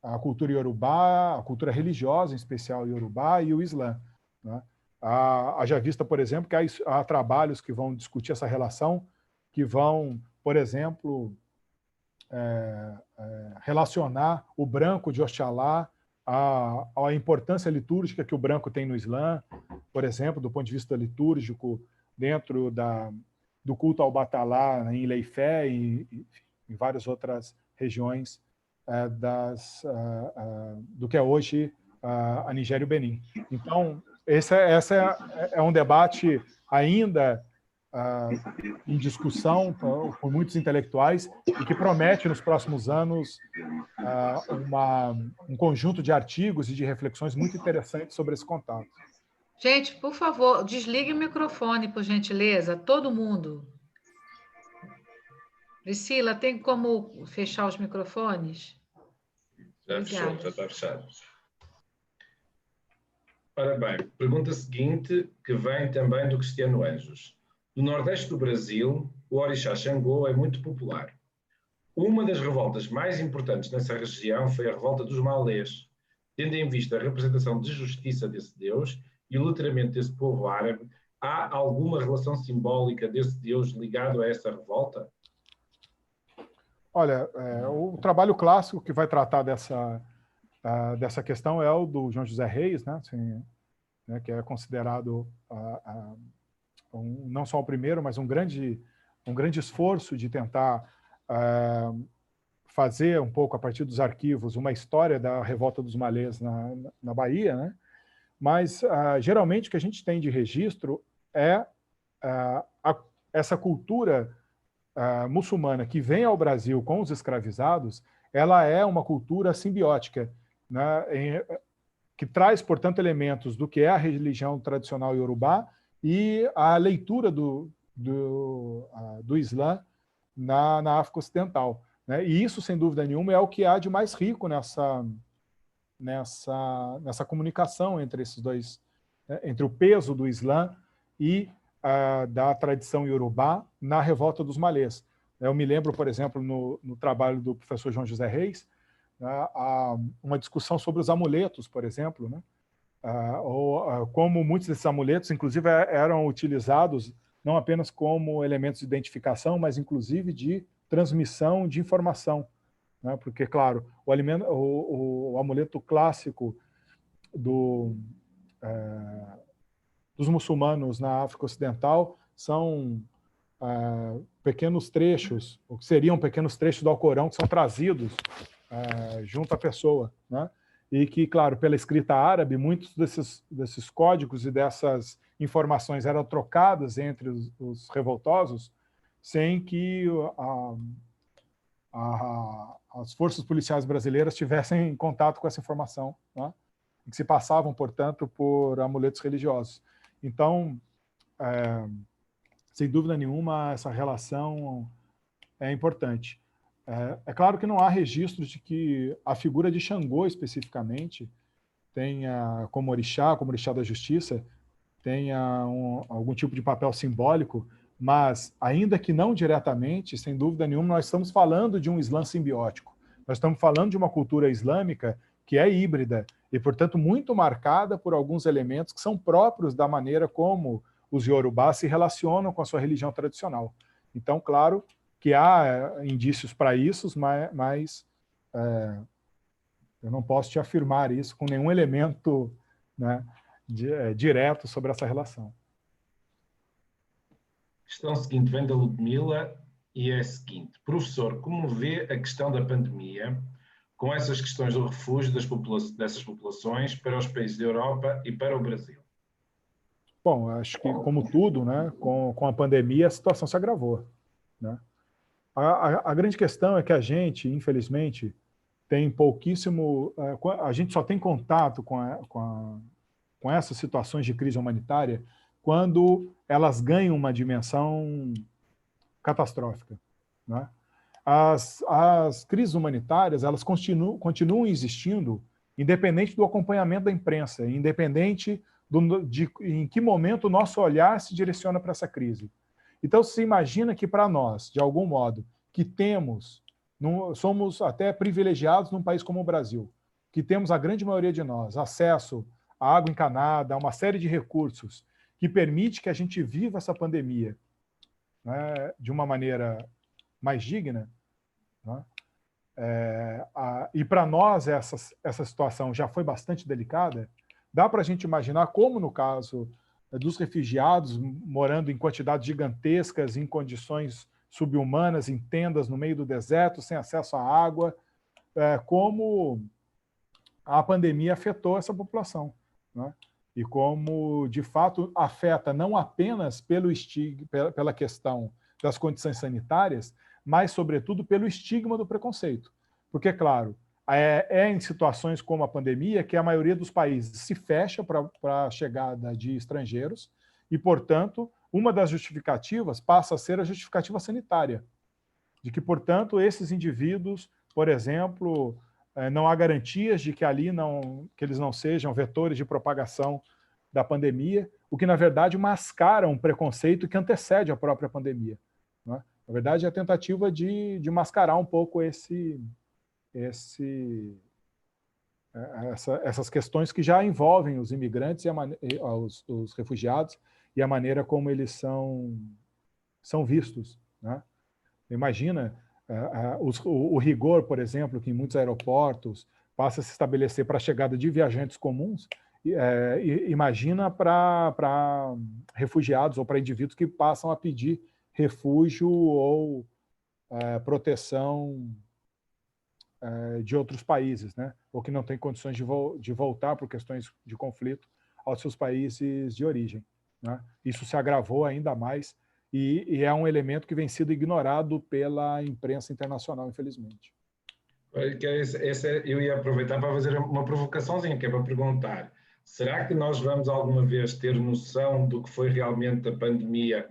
[SPEAKER 2] a cultura iorubá, a cultura religiosa, em especial iorubá, e o Islã, né? Haja vista, por exemplo, que há trabalhos que vão discutir essa relação, que vão, por exemplo, relacionar o branco de Oxalá à importância litúrgica que o branco tem no Islã, por exemplo, do ponto de vista litúrgico, dentro do culto ao Batalá em Ilé-Ifé e em várias outras regiões do que é hoje a Nigéria e o Benin. Então, esse é um debate ainda em discussão por muitos intelectuais e que promete, nos próximos anos, um conjunto de artigos e de reflexões muito interessantes sobre esse contato.
[SPEAKER 4] Gente, por favor, desligue o microfone, por gentileza, todo mundo. Priscila, tem como fechar os microfones?
[SPEAKER 1] Já fechou, já está fechado. Ora bem, pergunta seguinte, que vem também do Cristiano Anjos. No Nordeste do Brasil, o orixá Xangô é muito popular. Uma das revoltas mais importantes nessa região foi a revolta dos Malês, tendo em vista a representação de justiça desse Deus e o letramento desse povo árabe. Há alguma relação simbólica desse Deus ligado a essa revolta?
[SPEAKER 2] Olha, o trabalho clássico que vai tratar dessa questão é o do João José Reis, né, assim, né, que é considerado não só o primeiro, mas um grande esforço de tentar fazer um pouco, a partir dos arquivos, uma história da revolta dos Malês na Bahia, né? Mas, geralmente, o que a gente tem de registro é essa cultura muçulmana que vem ao Brasil com os escravizados. Ela é uma cultura simbiótica, né, que traz, portanto, elementos do que é a religião tradicional iorubá e a leitura do Islã na África Ocidental, né? E isso, sem dúvida nenhuma, é o que há de mais rico nessa comunicação entre esses dois, né, entre o peso do Islã e da tradição iorubá na revolta dos Malês. Eu me lembro, por exemplo, no trabalho do professor João José Reis, uma discussão sobre os amuletos, por exemplo, né? Ou como muitos desses amuletos, inclusive, eram utilizados não apenas como elementos de identificação, mas, inclusive, de transmissão de informação, né? Porque, claro, o amuleto clássico dos muçulmanos na África Ocidental são pequenos trechos, o que seriam pequenos trechos do Alcorão que são trazidos junto à pessoa, né? E que, claro, pela escrita árabe, muitos desses códigos e dessas informações eram trocadas entre os revoltosos sem que as forças policiais brasileiras tivessem contato com essa informação, né? Que se passavam, portanto, por amuletos religiosos. Então, sem dúvida nenhuma, essa relação é importante. É claro que não há registros de que a figura de Xangô, especificamente, tenha, como orixá da justiça, tenha algum tipo de papel simbólico, mas, ainda que não diretamente, sem dúvida nenhuma, nós estamos falando de um Islã simbiótico. Nós estamos falando de uma cultura islâmica que é híbrida e, portanto, muito marcada por alguns elementos que são próprios da maneira como os iorubás se relacionam com a sua religião tradicional. Então, claro que há indícios para isso, mas eu não posso te afirmar isso com nenhum elemento, né, direto sobre essa relação.
[SPEAKER 1] Questão seguinte vem da Ludmila e é a seguinte: professor, como vê a questão da pandemia com essas questões do refúgio dessas populações para os países da Europa e para o Brasil?
[SPEAKER 2] Bom, acho que, como tudo, né, com a pandemia, a situação se agravou, né? A grande questão é que a gente, infelizmente, tem pouquíssimo... A gente só tem contato com essas situações de crise humanitária quando elas ganham uma dimensão catastrófica, né? As crises humanitárias, elas continuam existindo, independente do acompanhamento da imprensa, independente de em que momento o nosso olhar se direciona para essa crise. Então, se imagina que para nós, de algum modo, que somos até privilegiados num país como o Brasil, que temos, a grande maioria de nós, acesso à água encanada, a uma série de recursos que permite que a gente viva essa pandemia, né, de uma maneira mais digna, né? E para nós essa situação já foi bastante delicada. Dá para a gente imaginar como, no caso dos refugiados, morando em quantidades gigantescas, em condições subhumanas, em tendas no meio do deserto, sem acesso à água, como a pandemia afetou essa população, né? E como, de fato, afeta não apenas pela questão das condições sanitárias, mas, sobretudo, pelo estigma do preconceito. Porque, claro, em situações como a pandemia que a maioria dos países se fecha para a chegada de estrangeiros e, portanto, uma das justificativas passa a ser a justificativa sanitária, de que, portanto, esses indivíduos, por exemplo, não há garantias de que que eles não sejam vetores de propagação da pandemia, o que, na verdade, mascara um preconceito que antecede a própria pandemia, né? Na verdade, é a tentativa de mascarar um pouco essas questões que já envolvem os imigrantes e os refugiados e a maneira como eles são vistos, né? Imagina o rigor, por exemplo, que em muitos aeroportos passa a se estabelecer para a chegada de viajantes comuns. Imagina para refugiados ou para indivíduos que passam a pedir refúgio ou proteção de outros países, né? Ou que não têm condições de voltar por questões de conflito aos seus países de origem, né? Isso se agravou ainda mais e é um elemento que vem sendo ignorado pela imprensa internacional, infelizmente.
[SPEAKER 1] Eu ia aproveitar para fazer uma provocaçãozinha, que é para perguntar: será que nós vamos alguma vez ter noção do que foi realmente a pandemia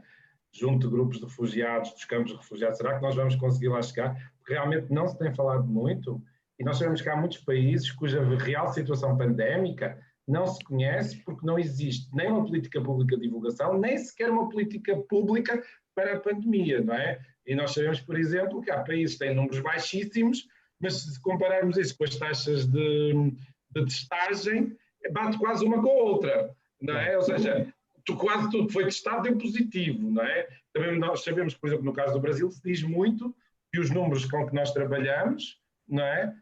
[SPEAKER 1] junto de grupos de refugiados, dos campos de refugiados? Será que nós vamos conseguir lá chegar? Porque realmente não se tem falado muito e nós sabemos que há muitos países cuja real situação pandémica não se conhece porque não existe nem uma política pública de divulgação, nem sequer uma política pública para a pandemia, não é? E nós sabemos, por exemplo, que há países que têm números baixíssimos, mas se compararmos isso com as taxas de testagem, bate quase uma com a outra, não é? Ou seja, quase tudo que foi testado deu positivo, não é? Também nós sabemos, por exemplo, no caso do Brasil, se diz muito que os números com que nós trabalhamos não é?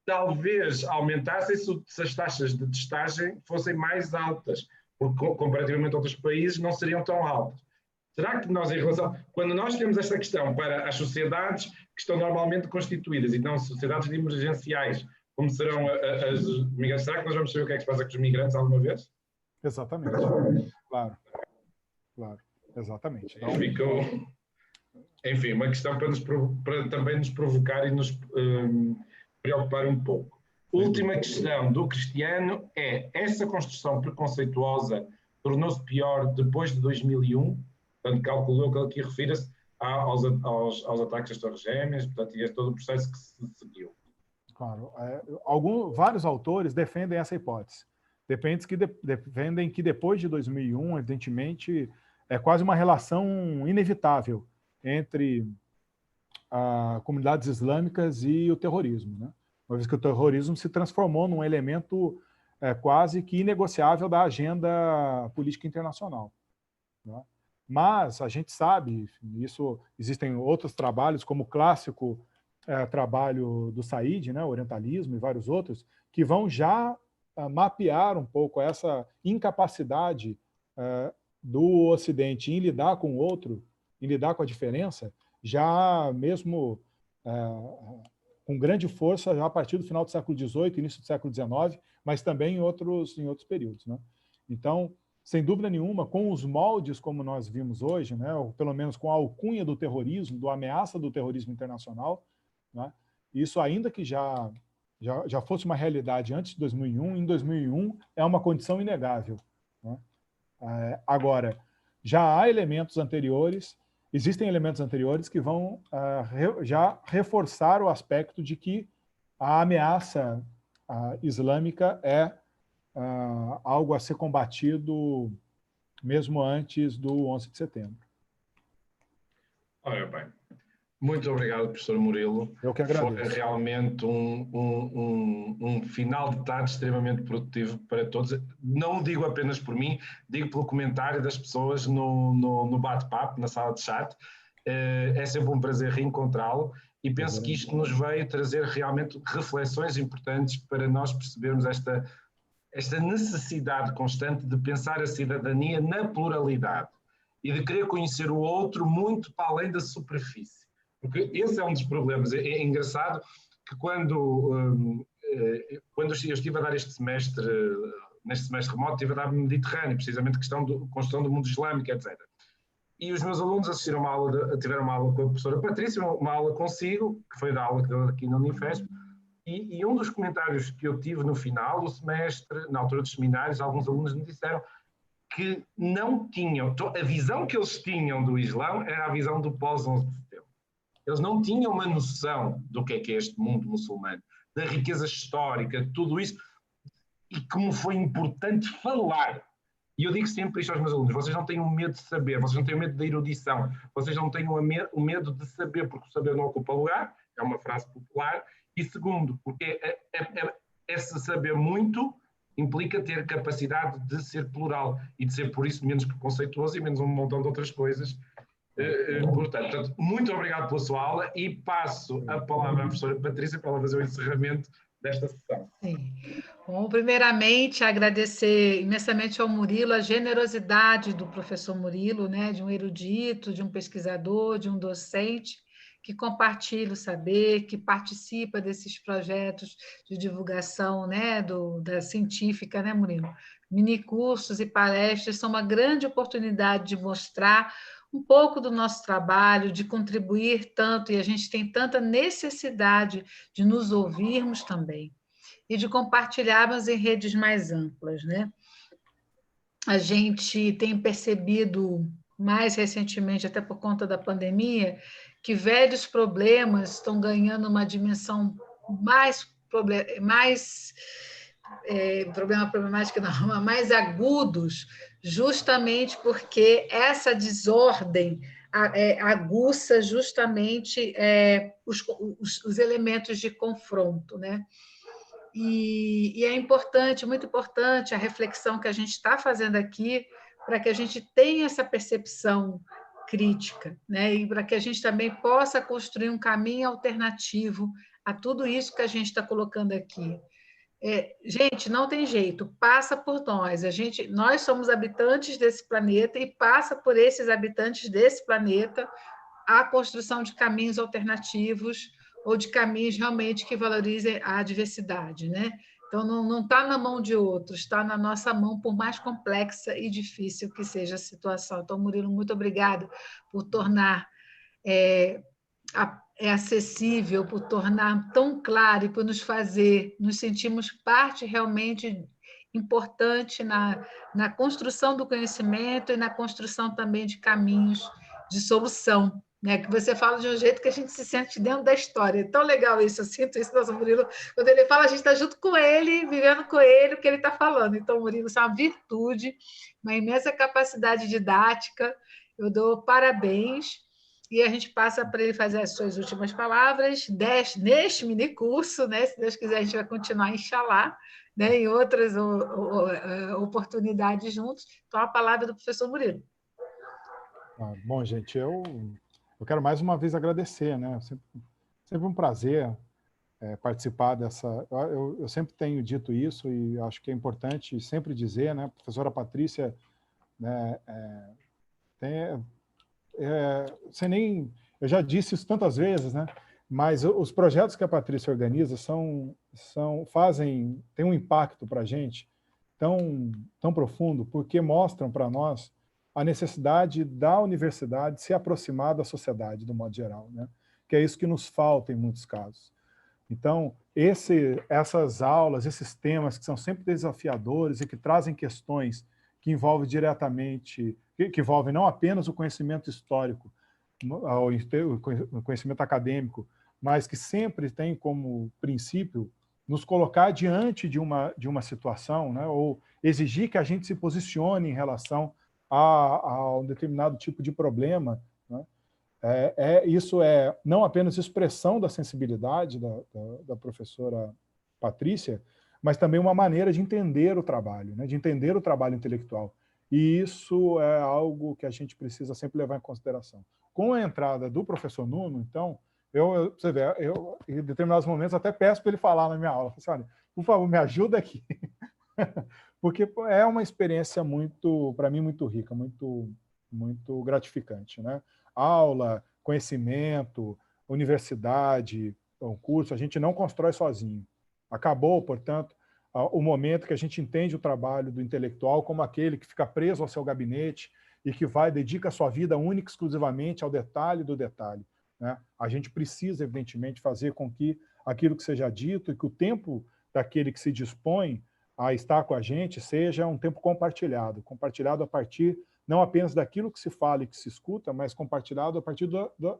[SPEAKER 1] Talvez aumentassem se as taxas de testagem fossem mais altas, porque comparativamente a outros países não seriam tão altas. Será que nós, em relação, quando nós temos esta questão para as sociedades que estão normalmente constituídas e não sociedades emergenciais, como serão as migrantes, será que nós vamos saber o que é que se passa com os migrantes alguma vez?
[SPEAKER 2] Exatamente. Claro. Claro. Exatamente. Então,
[SPEAKER 1] Ficou, enfim, uma questão para também nos provocar e nos preocupar um pouco. Última questão do Cristiano é: essa construção preconceituosa tornou-se pior depois de 2001? Portanto, calculou que ele aqui refira-se aos ataques às Torres Gêmeas, portanto, e a todo o processo que se seguiu.
[SPEAKER 2] Claro. Vários autores defendem essa hipótese. Defendem que depois de 2001, evidentemente, é quase uma relação inevitável entre comunidades islâmicas e o terrorismo, né? Uma vez que o terrorismo se transformou num elemento quase que inegociável da agenda política internacional, né? Mas a gente sabe, existem outros trabalhos, como o clássico trabalho do Said, né, Orientalismo, e vários outros, que vão já mapear um pouco essa incapacidade do Ocidente em lidar com o outro, em lidar com a diferença, já mesmo com grande força, já a partir do final do século XVIII, início do século XIX, mas também em outros períodos, né? Então, sem dúvida nenhuma, com os moldes como nós vimos hoje, né, ou pelo menos com a alcunha do terrorismo, do ameaça do terrorismo internacional, né, isso ainda que já fosse uma realidade antes de 2001, em 2001 é uma condição inegável, né? Agora, já há elementos anteriores, existem elementos anteriores que vão já reforçar o aspecto de que a ameaça islâmica é algo a ser combatido mesmo antes do 11 de setembro.
[SPEAKER 1] Ora bem, muito obrigado, professor Murilo.
[SPEAKER 2] Eu que agradeço.
[SPEAKER 1] Foi realmente um final de tarde extremamente produtivo para todos. Não digo apenas por mim, digo pelo comentário das pessoas no bate-papo, na sala de chat. É sempre um prazer reencontrá-lo e penso que isto nos veio trazer realmente reflexões importantes para nós percebermos esta necessidade constante de pensar a cidadania na pluralidade e de querer conhecer o outro muito para além da superfície. Porque esse é um dos problemas. É engraçado que quando eu estive a dar neste semestre remoto, estive a dar Mediterrâneo, precisamente questão da construção do mundo islâmico, etc. E os meus alunos tiveram uma aula com a professora Patrícia, uma aula consigo, que foi da aula que deu aqui na Unifesp, e um dos comentários que eu tive no final do semestre, na altura dos seminários, alguns alunos me disseram que não tinham, a visão que eles tinham do Islão era a visão do pós-11 de setembro. Eles não tinham uma noção do que é este mundo muçulmano, da riqueza histórica, de tudo isso, e como foi importante falar. E eu digo sempre isto aos meus alunos: vocês não tenham medo de saber, vocês não tenham medo da erudição, vocês não tenham o medo de saber, porque o saber não ocupa lugar, é uma frase popular. E segundo, porque esse saber muito implica ter capacidade de ser plural e de ser, por isso, menos preconceituoso e menos um montão de outras coisas. Portanto, muito obrigado pela sua aula e passo a palavra à professora Patrícia para ela fazer o encerramento desta sessão.
[SPEAKER 4] Sim. Bom, primeiramente, agradecer imensamente ao Murilo a generosidade do professor Murilo, né, de um erudito, de um pesquisador, de um docente, que compartilha o saber, que participa desses projetos de divulgação, né, da científica, né, Murilo? Minicursos e palestras são uma grande oportunidade de mostrar um pouco do nosso trabalho, de contribuir tanto, e a gente tem tanta necessidade de nos ouvirmos também, e de compartilharmos em redes mais amplas, né? A gente tem percebido, mais recentemente, até por conta da pandemia, que velhos problemas estão ganhando uma dimensão mais agudos, justamente porque essa desordem aguça justamente os elementos de confronto, né? E é importante, muito importante, a reflexão que a gente está fazendo aqui, para que a gente tenha essa percepção crítica, né? E para que a gente também possa construir um caminho alternativo a tudo isso que a gente está colocando aqui. Gente, não tem jeito, passa por nós. Nós somos habitantes desse planeta e passa por esses habitantes desse planeta a construção de caminhos alternativos ou de caminhos realmente que valorizem a diversidade, né? Então, não está na mão de outros, está na nossa mão, por mais complexa e difícil que seja a situação. Então, Murilo, muito obrigada por tornar acessível, por tornar tão claro e por nos fazer, nos sentirmos parte realmente importante na construção do conhecimento e na construção também de caminhos de solução, né? Que você fala de um jeito que a gente se sente dentro da história. É tão legal isso, eu sinto isso, nosso Murilo. Quando ele fala, a gente está junto com ele, vivendo com ele o que ele está falando. Então, Murilo, isso é uma virtude, uma imensa capacidade didática. Eu dou parabéns. E a gente passa para ele fazer as suas últimas palavras neste minicurso, né? Se Deus quiser, a gente vai continuar, inshallah, né? Em outras oportunidades juntos. Então, a palavra do professor Murilo.
[SPEAKER 2] Bom, gente, eu quero mais uma vez agradecer, né? Sempre um prazer participar dessa... Eu sempre tenho dito isso e acho que é importante sempre dizer, né? A professora Patrícia, né, eu já disse isso tantas vezes, né? Mas os projetos que a Patrícia organiza têm um impacto para a gente tão profundo, porque mostram para nós a necessidade da universidade se aproximar da sociedade, do modo geral, né? Que é isso que nos falta em muitos casos. Então, essas aulas, esses temas que são sempre desafiadores e que trazem questões que envolvem diretamente, que envolvem não apenas o conhecimento histórico, o conhecimento acadêmico, mas que sempre tem como princípio nos colocar diante de uma situação, né, ou exigir que a gente se posicione em relação a um determinado tipo de problema, né? Isso é não apenas expressão da sensibilidade da professora Patrícia, mas também uma maneira de entender o trabalho, né? De entender o trabalho intelectual. E isso é algo que a gente precisa sempre levar em consideração. Com a entrada do professor Nuno, então, você vê, em determinados momentos até peço para ele falar na minha aula. Assim, olha, por favor, me ajuda aqui. Porque é uma experiência para mim, muito rica, muito gratificante, né? Aula, conhecimento, universidade, concurso, a gente não constrói sozinho. Acabou, portanto, o momento que a gente entende o trabalho do intelectual como aquele que fica preso ao seu gabinete e que dedica a sua vida única e exclusivamente ao detalhe do detalhe, né? A gente precisa, evidentemente, fazer com que aquilo que seja dito e que o tempo daquele que se dispõe a estar com a gente seja um tempo compartilhado a partir não apenas daquilo que se fala e que se escuta, mas compartilhado a partir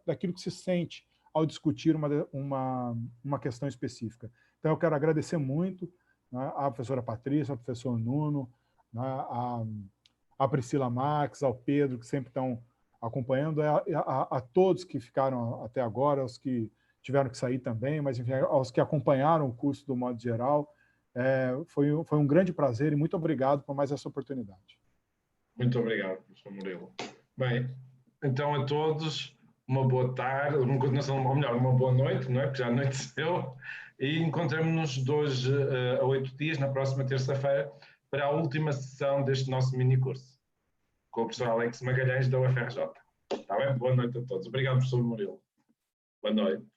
[SPEAKER 2] daquilo que se sente ao discutir uma questão específica. Então, eu quero agradecer muito, né, à professora Patrícia, ao professor Nuno, né, à Priscila Marques, ao Pedro, que sempre estão acompanhando, a todos que ficaram até agora, aos que tiveram que sair também, mas enfim, aos que acompanharam o curso do modo geral. Foi um grande prazer e muito obrigado por mais essa oportunidade.
[SPEAKER 1] Muito obrigado, professor Murilo. Bem, então a todos, uma boa tarde, uma continuação, ou melhor, uma boa noite, não é? Porque já anoiteceu, e encontramos-nos de hoje a 8 dias, na próxima terça-feira, para a última sessão deste nosso mini-curso, com o professor Alex Magalhães, da UFRJ. Está bem? Boa noite a todos. Obrigado, professor Murilo. Boa noite.